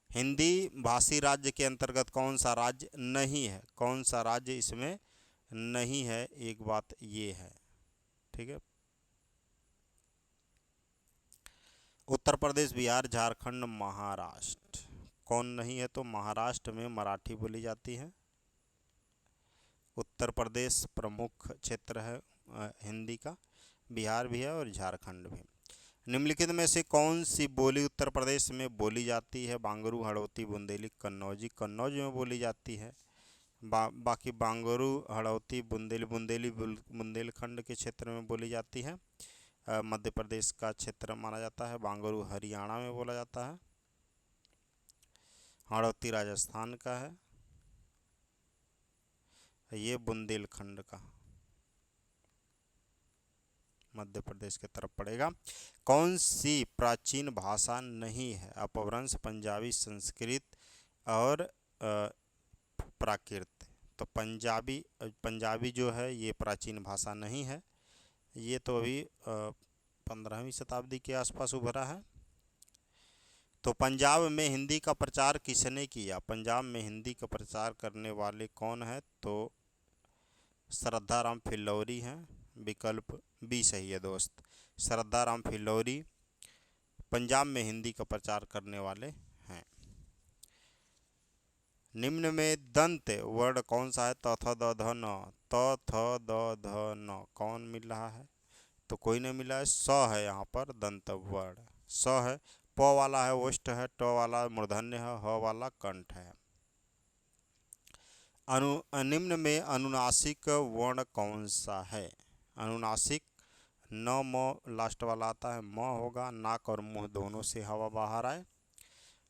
हिंदी भाषी राज्य के अंतर्गत कौन सा राज्य नहीं है? कौन सा राज्य इसमें नहीं है? एक बात ये है। ठीक है। उत्तर प्रदेश, बिहार, झारखंड, महाराष्ट्र कौन नहीं है? तो महाराष्ट्र में मराठी बोली जाती है। उत्तर प्रदेश प्रमुख क्षेत्र है हिंदी का। बिहार भी है और झारखंड भी। निम्नलिखित में से कौन सी बोली उत्तर प्रदेश में बोली जाती है? बांगरू, हड़ौती, बुंदेली, कन्नौजी। कन्नौज में बोली जाती है। बाकी बांगरू, हड़ौती, बुंदेली बुंदेलखंड के क्षेत्र में बोली जाती है। मध्य प्रदेश का क्षेत्र माना जाता है। बांगरू हरियाणा में बोला जाता है। हड़ौती राजस्थान का है। ये बुंदेलखंड का मध्य प्रदेश की तरफ पड़ेगा। कौन सी प्राचीन भाषा नहीं है? अपभ्रंश, पंजाबी, संस्कृत और प्राकृत। तो पंजाबी जो है ये प्राचीन भाषा नहीं है। ये तो अभी 15वीं शताब्दी के आसपास उभरा है। तो पंजाब में हिंदी का प्रचार किसने किया? पंजाब में हिंदी का प्रचार करने वाले कौन है? तो श्रद्धाराम फिल्लौरी हैं। विकल्प बी सही है दोस्त। श्रद्धाराम फिल्लौरी पंजाब में हिंदी का प्रचार करने वाले हैं। निम्न में दंत वर्ण कौन सा है? त थ द ध न। त थ द ध न कौन मिल रहा है? तो कोई नहीं मिला है। स है यहाँ पर दंत वर्ण। स है। प वाला है ओष्ठ है। ट वाला मूर्धन्य है। ह वाला कंठ है। निम्न में अनुनासिक वर्ण कौन सा है? अनुनासिक न म लास्ट वाला आता है। म होगा। नाक और मुंह दोनों से हवा बाहर आए।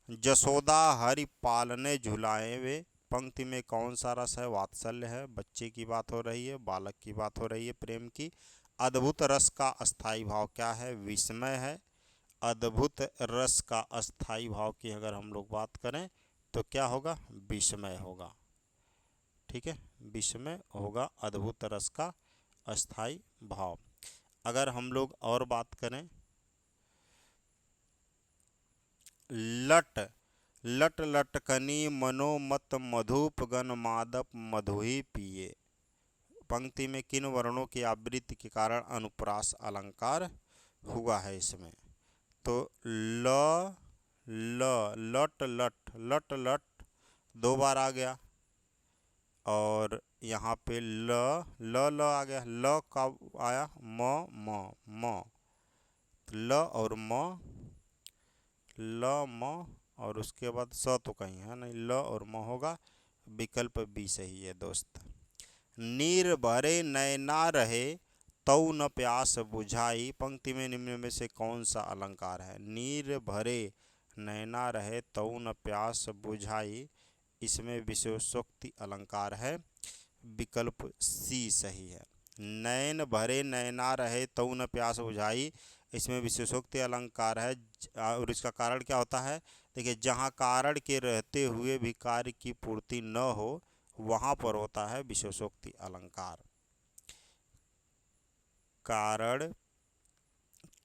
जसोदा हरि पालने झुलाए वे पंक्ति में कौन सा रस है? वात्सल्य है। बच्चे की बात हो रही है। बालक की बात हो रही है। प्रेम की। अद्भुत रस का अस्थाई भाव क्या है? विस्मय है। अद्भुत रस का अस्थाई भाव की अगर हम लोग बात करें तो क्या होगा? विस्मय होगा। ठीक है। विस्मय होगा अद्भुत रस का अस्थाई भाव। अगर हम लोग और बात करें लट लट लटकनी मनोमत मधुप गण मादप मधुही पिए पंक्ति में किन वर्णों की आवृत्ति के कारण अनुप्रास अलंकार हुआ है? इसमें तो ल ल लट लट लट लट 2 बार आ गया। और यहाँ पे ल ल आ गया। ल कब आया? म म म ल और म, ल म और उसके बाद स तो कहीं है नहीं, ल और म होगा। विकल्प बी सही है दोस्त। नीर भरे नैना रहे तऊ न प्यास बुझाई, पंक्ति में निम्न में से कौन सा अलंकार है? नीर भरे नैना रहे तऊ न प्यास बुझाई, इसमें विशेषोक्ति अलंकार है। विकल्प सी सही है। नैन भरे नैना रहे तऊ न प्यास बुझाई, इसमें विशेषोक्ति अलंकार है। और इसका कारण क्या होता है? देखिए, जहाँ कारण के रहते हुए भी कार्य की पूर्ति न हो वहाँ पर होता है विशेषोक्ति अलंकार। कारण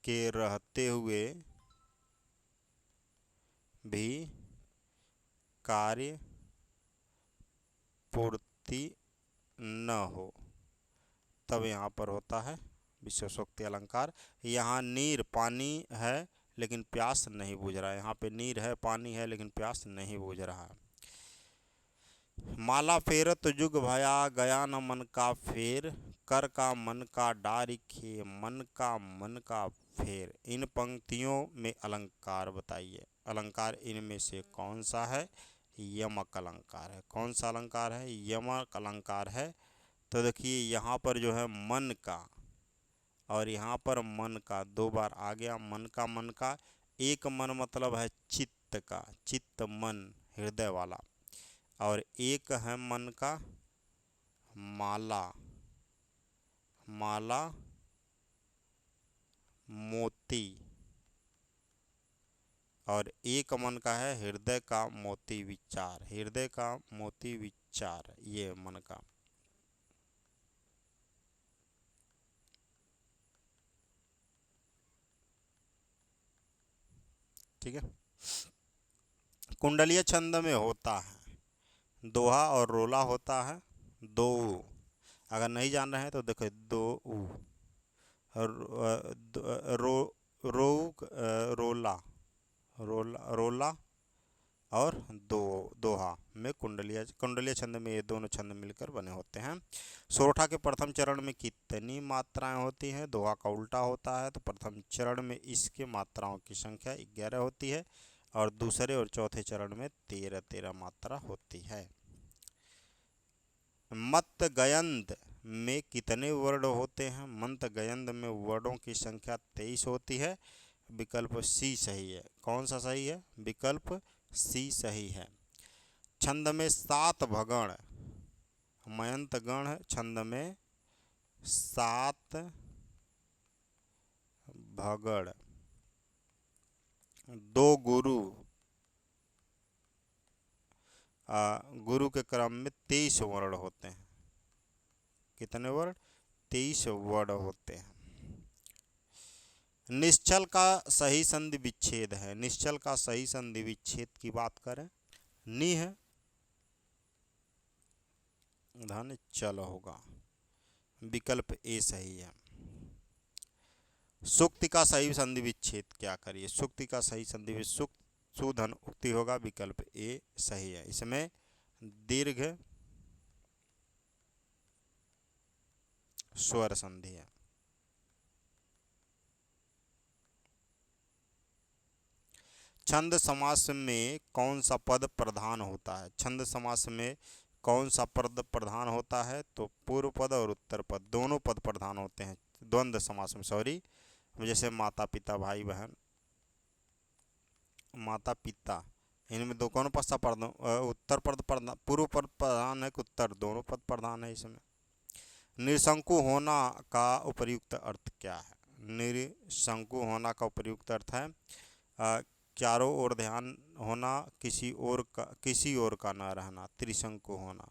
के रहते हुए भी कार्य पूर्ति न हो तब यहाँ पर होता है विशेषोक्ति अलंकार। यहाँ नीर पानी है लेकिन प्यास नहीं बुझ रहा है, यहाँ पे नीर है पानी है लेकिन प्यास नहीं बुझ रहा है। माला फेरत जुग भया गया न मन का फेर, कर का मन का डारिखे मन का फेर। इन पंक्तियों में अलंकार बताइए। अलंकार इनमें से कौन सा है? यमक अलंकार है। कौन सा अलंकार है? यमक अलंकार है। तो देखिए, यहाँ पर जो है मन का और यहाँ पर मन का दो बार आ गया। मन का एक मन मतलब है चित्त का, चित्त मन हृदय वाला, और एक है मन का माला, माला मोती, और एक मन का है हृदय का मोती विचार, हृदय का मोती विचार, ये मन का। ठीक है। कुंडलीय छंद में होता है दोहा और रोला होता है। दो, अगर नहीं जान रहे हैं तो देखो, दो ऊ, रो, रो, रोला, रोला और दोहा में कुंडलीय छंद में ये दोनों छंद मिलकर बने होते हैं। सोरठा के प्रथम चरण में कितनी मात्राएं होती हैं? दोहा का उल्टा होता है, तो प्रथम चरण में इसके मात्राओं की संख्या 11 होती है और दूसरे और चौथे चरण में 13 मात्रा होती है। मत गयंद में कितने वर्ण होते हैं? मंत गयंद में वर्णों की संख्या 23 होती है। विकल्प सी सही है। कौन सा सही है? विकल्प सी सही है। छंद में 7 भगण, मयंत गण छंद में 7 भगण, 2 गुरु, गुरु के क्रम में 23 वर्ण होते हैं। कितने वर्ण? 23 वर्ण होते हैं। निश्चल का सही संधि विच्छेद है। निश्चल का सही संधि विच्छेद की बात करें, नि है, धन चल होगा। विकल्प ए सही है। सुक्ति का सही संधि विच्छेद क्या करिए? सुक्ति का सही संधि विच्छेद सुक्त सुधन उक्ति होगा। विकल्प ए सही है। इसमें दीर्घ स्वर संधि है। छंद समास में कौन सा पद प्रधान होता है? छंद समास में कौन सा पद प्रधान होता है? तो पूर्व पद और उत्तर पद दोनों पद प्रधान होते हैं द्वंद्व समास में। सॉरी, जैसे माता पिता भाई बहन, माता पिता, इनमें दो कौन पद प्रधान? उत्तर पद प्रधान, पूर्व पद प्रधान है कि उत्तर? दोनों पद प्रधान है इसमें। निरशंकु होना का उपर्युक्त अर्थ क्या है? निरशंकु होना का उपर्युक्त अर्थ है चारों ओर ध्यान होना, किसी ओर का न रहना। त्रिशंकु होना,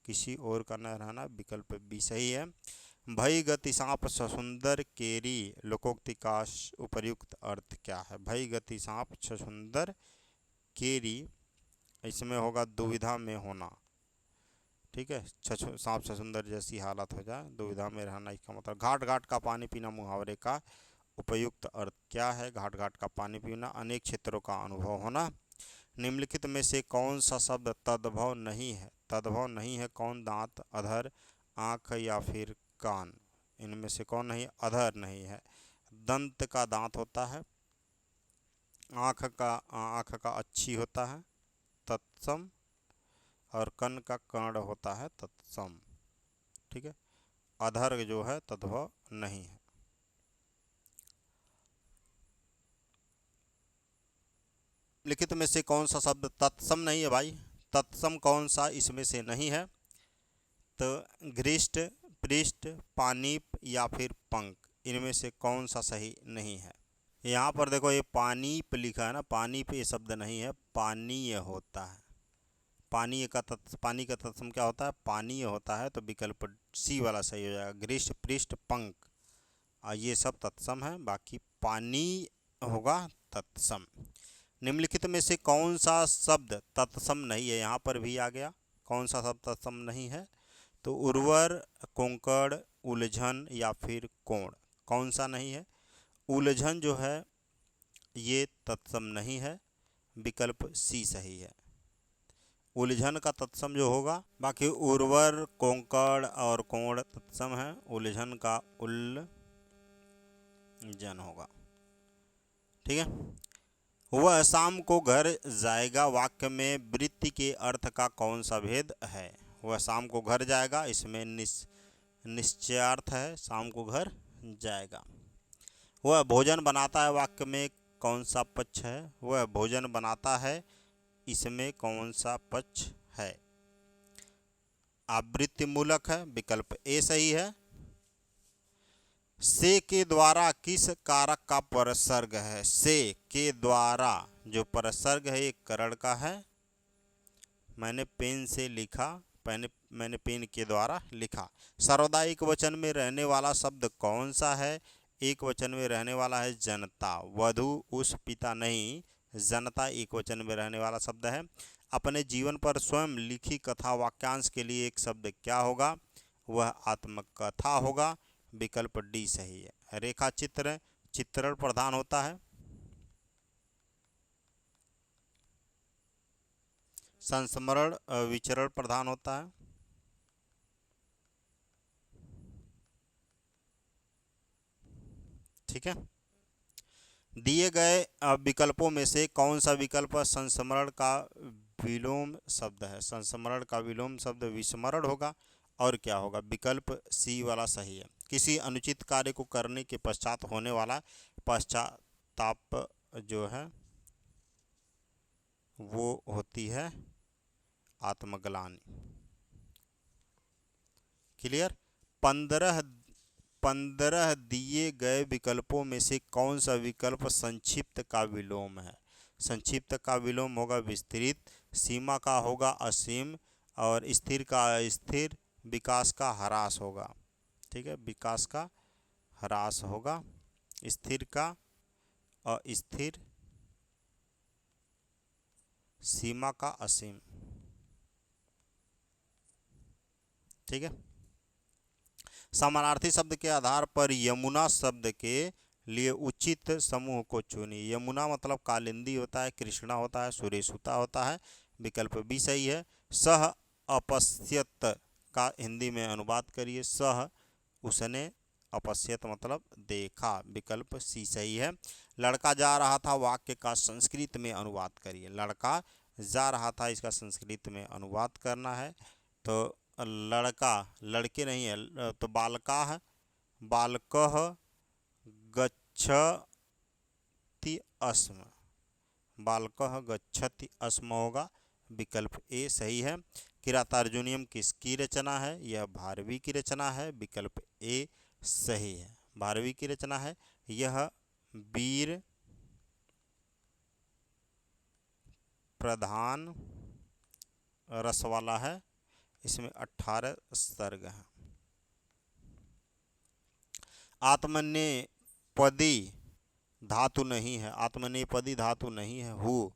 किसी और का न रहना। विकल्प बी सही है। भई गति सांप ससुंदर केरी लोकोक्ति का उपर्युक्त अर्थ क्या है? भई गति सांप ससुंदर केरी, इसमें होगा दुविधा में होना। ठीक है, सांप ससुंदर जैसी हालत हो जाए, दुविधा में रहना, इसका मतलब। घाट घाट का पानी पीना मुहावरे का उपयुक्त अर्थ क्या है? घाट घाट का पानी पीना, अनेक क्षेत्रों का अनुभव होना। निम्नलिखित में से कौन सा शब्द तद्भव नहीं है? तद्भव नहीं है कौन? दांत, अधर, आँख या फिर कान। इनमें से कौन नहीं? अधर नहीं है। दंत का दांत होता है, आँख का अच्छी होता है तत्सम, और कर्ण का कर्ण होता है तत्सम। ठीक है, अधर जो है तद्भव नहीं है। लिखित में से कौन सा शब्द तत्सम नहीं है भाई? तत्सम कौन सा इसमें से नहीं है? तो घृष्ट, पृष्ठ, पानीप या फिर पंख, इनमें से कौन सा सही नहीं है? यहाँ पर देखो ये पानीप लिखा है ना, पानीप ये शब्द नहीं है, पानीय होता है। पानी का तत्सम क्या होता है? पानीय होता है। तो विकल्प सी वाला सही हो जाएगा, घृष्ट, पृष्ठ, पंख, ये सब तत्सम है, बाकी पानी होगा तत्सम। निम्नलिखित में से कौन सा शब्द तत्सम नहीं है? यहाँ पर भी आ गया, कौन सा शब्द तत्सम नहीं है? तो उर्वर, कोंकण, उलझन या फिर कोण, कौन सा नहीं है? उलझन जो है ये तत्सम नहीं है, विकल्प सी सही है। उलझन का तत्सम जो होगा, बाकी उर्वर, कोंकण और कोण तत्सम है, उलझन का उल्लझन होगा। ठीक है। वह शाम को घर जाएगा वाक्य में वृत्ति के अर्थ का कौन सा भेद है? वह शाम को घर जाएगा, इसमें निश्चयार्थ है, शाम को घर जाएगा। वह भोजन बनाता है वाक्य में कौन सा पक्ष है? वह भोजन बनाता है, इसमें कौन सा पक्ष है? आवृत्ति मूलक है, विकल्प ए सही है। से के द्वारा किस कारक का परसर्ग है? से के द्वारा जो परसर्ग है एक करण का है। मैंने पेन से लिखा, मैंने पेन के द्वारा लिखा। सर्वदा एक वचन में रहने वाला शब्द कौन सा है? एक वचन में रहने वाला है जनता। वधु, उस, पिता नहीं, जनता एक वचन में रहने वाला शब्द है। अपने जीवन पर स्वयं लिखी कथा वाक्यांश के लिए एक शब्द क्या होगा? वह आत्मकथा होगा, विकल्प डी सही है। रेखा चित्र चित्रण प्रधान होता है, संस्मरण विचरण प्रधान होता है। ठीक है। दिए गए विकल्पों में से कौन सा विकल्प संस्मरण का विलोम शब्द है? संस्मरण का विलोम शब्द विस्मरण होगा, और क्या होगा? विकल्प सी वाला सही है। किसी अनुचित कार्य को करने के पश्चात होने वाला पश्चाताप जो है वो होती है आत्मग्लानि। क्लियर। 15 दिए गए विकल्पों में से कौन सा विकल्प संक्षिप्त का विलोम है? संक्षिप्त का विलोम होगा विस्तृत, सीमा का होगा असीम, और स्थिर का अस्थिर, विकास का ह्रास होगा। ठीक है, विकास का ह्रास होगा, स्थिर का अस्थिर, सीमा का असीम। ठीक है। समानार्थी शब्द के आधार पर यमुना शब्द के लिए उचित समूह को चुनिए। यमुना मतलब कालिंदी होता है, कृष्णा होता है, सुरेशुता होता है, विकल्प बी सही है। सह अपश्यत का हिंदी में अनुवाद करिए, सह उसने, अपश्यत मतलब देखा, विकल्प सी सही है। लड़का जा रहा था वाक्य का संस्कृत में अनुवाद करिए। लड़का जा रहा था, इसका संस्कृत में अनुवाद करना है। तो लड़का, लड़के नहीं है तो बालका है, बालकः गच्छति अस्म, बालकः गच्छति अस्म होगा, विकल्प ए सही है। किरातार्जुनीयम किसकी रचना है? यह भारवी की रचना है, विकल्प ए सही है, भारवी की रचना है। यह वीर प्रधान रस वाला है, इसमें 18 सर्ग हैं। आत्मनेपदी धातु नहीं है, आत्मनेपदी धातु नहीं है। हु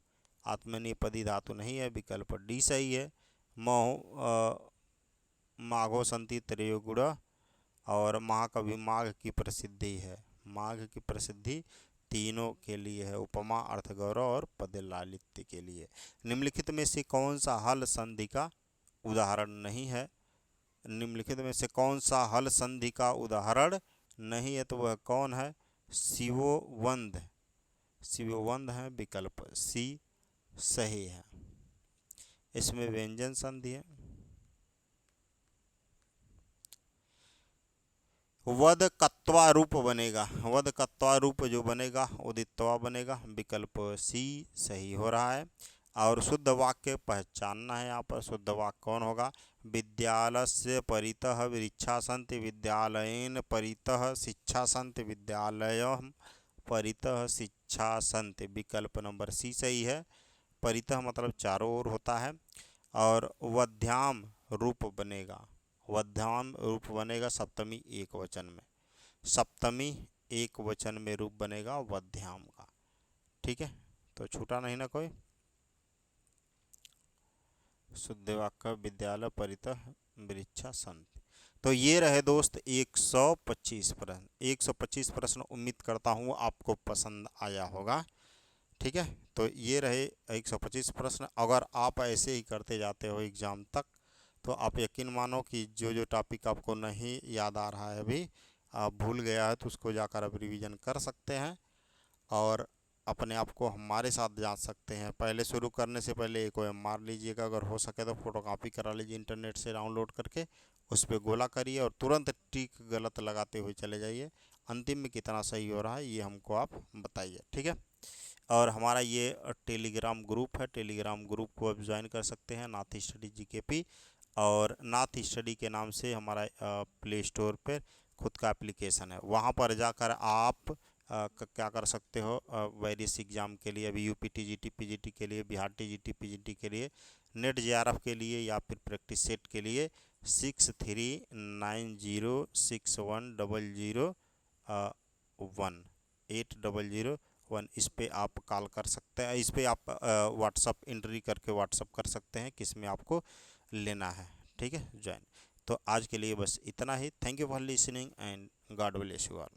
आत्मनेपदी धातु नहीं है, विकल्प डी सही है। माघो संति त्रयोगुण, और महाकवि माघ की प्रसिद्धि है, माघ की प्रसिद्धि तीनों के लिए है, उपमा, अर्थगौरव और पदलालित्य के लिए। निम्नलिखित में से कौन सा हल संधि का उदाहरण नहीं है? निम्नलिखित में से कौन सा हल संधि का उदाहरण नहीं है? तो वह कौन है? शिवोवंद, शिवोवंद है विकल्प सी सही है। इसमें व्यंजन संधि है। वद कत्वा रूप बनेगा, वद कत्वा रूप जो बनेगा उदित्वा बनेगा, विकल्प सी सही हो रहा है। और शुद्ध वाक्य पहचानना है यहाँ पर। शुद्ध वाक्य कौन होगा? विद्यालयस्य परितः वृक्षा सन्ति, विद्यालयेन परितः शिक्षा सन्ति, विद्यालयं परितः शिक्षा सन्ति, विकल्प नंबर सी सही है। परितः मतलब चारों ओर होता है। और वध्याम रूप बनेगा, वध्याम रूप बनेगा सप्तमी एक वचन में, सप्तमी एक वचन में रूप बनेगा वध्याम का। ठीक है, तो छूटा नहीं ना कोई। शुद्ध वाक्य विद्यालय परितः वृक्षा सन्ति। तो ये रहे दोस्त 125 प्रश्न। 125 प्रश्न उम्मीद करता हूँ आपको पसंद आया होगा। ठीक है, तो ये रहे 125 प्रश्न। अगर आप ऐसे ही करते जाते हो एग्ज़ाम तक, तो आप यकीन मानो कि जो जो टॉपिक आपको नहीं याद आ रहा है, अभी आप भूल गया है, तो उसको जाकर आप रिवीजन कर सकते हैं और अपने आप को हमारे साथ जांच सकते हैं। पहले शुरू करने से पहले एक OMR लीजिएगा, अगर हो सके तो फोटोकॉपी करा लीजिए इंटरनेट से डाउनलोड करके, उस पर गोला करिए और तुरंत टिक गलत लगाते हुए चले जाइए। अंतिम में कितना सही हो रहा है ये हमको आप बताइए। ठीक है, और हमारा ये टेलीग्राम ग्रुप है, टेलीग्राम ग्रुप को आप ज्वाइन कर सकते हैं, नाथ स्टडी GKP। और नाथ स्टडी के नाम से हमारा प्ले स्टोर पर खुद का एप्लीकेशन है, वहाँ पर जाकर आप क्या कर सकते हो, वेरियस एग्ज़ाम के लिए, अभी UP TGT PGT के लिए, बिहार TGT PGT के लिए, नेट JRF के लिए, या फिर प्रैक्टिस सेट के लिए 6390610001 8001 इस पे आप कॉल कर सकते हैं। इस पे आप व्हाट्सअप एंट्री करके व्हाट्सअप कर सकते हैं किस में आपको लेना है। ठीक है, ज्वाइन। तो आज के लिए बस इतना ही। Thank you for listening and God bless you all.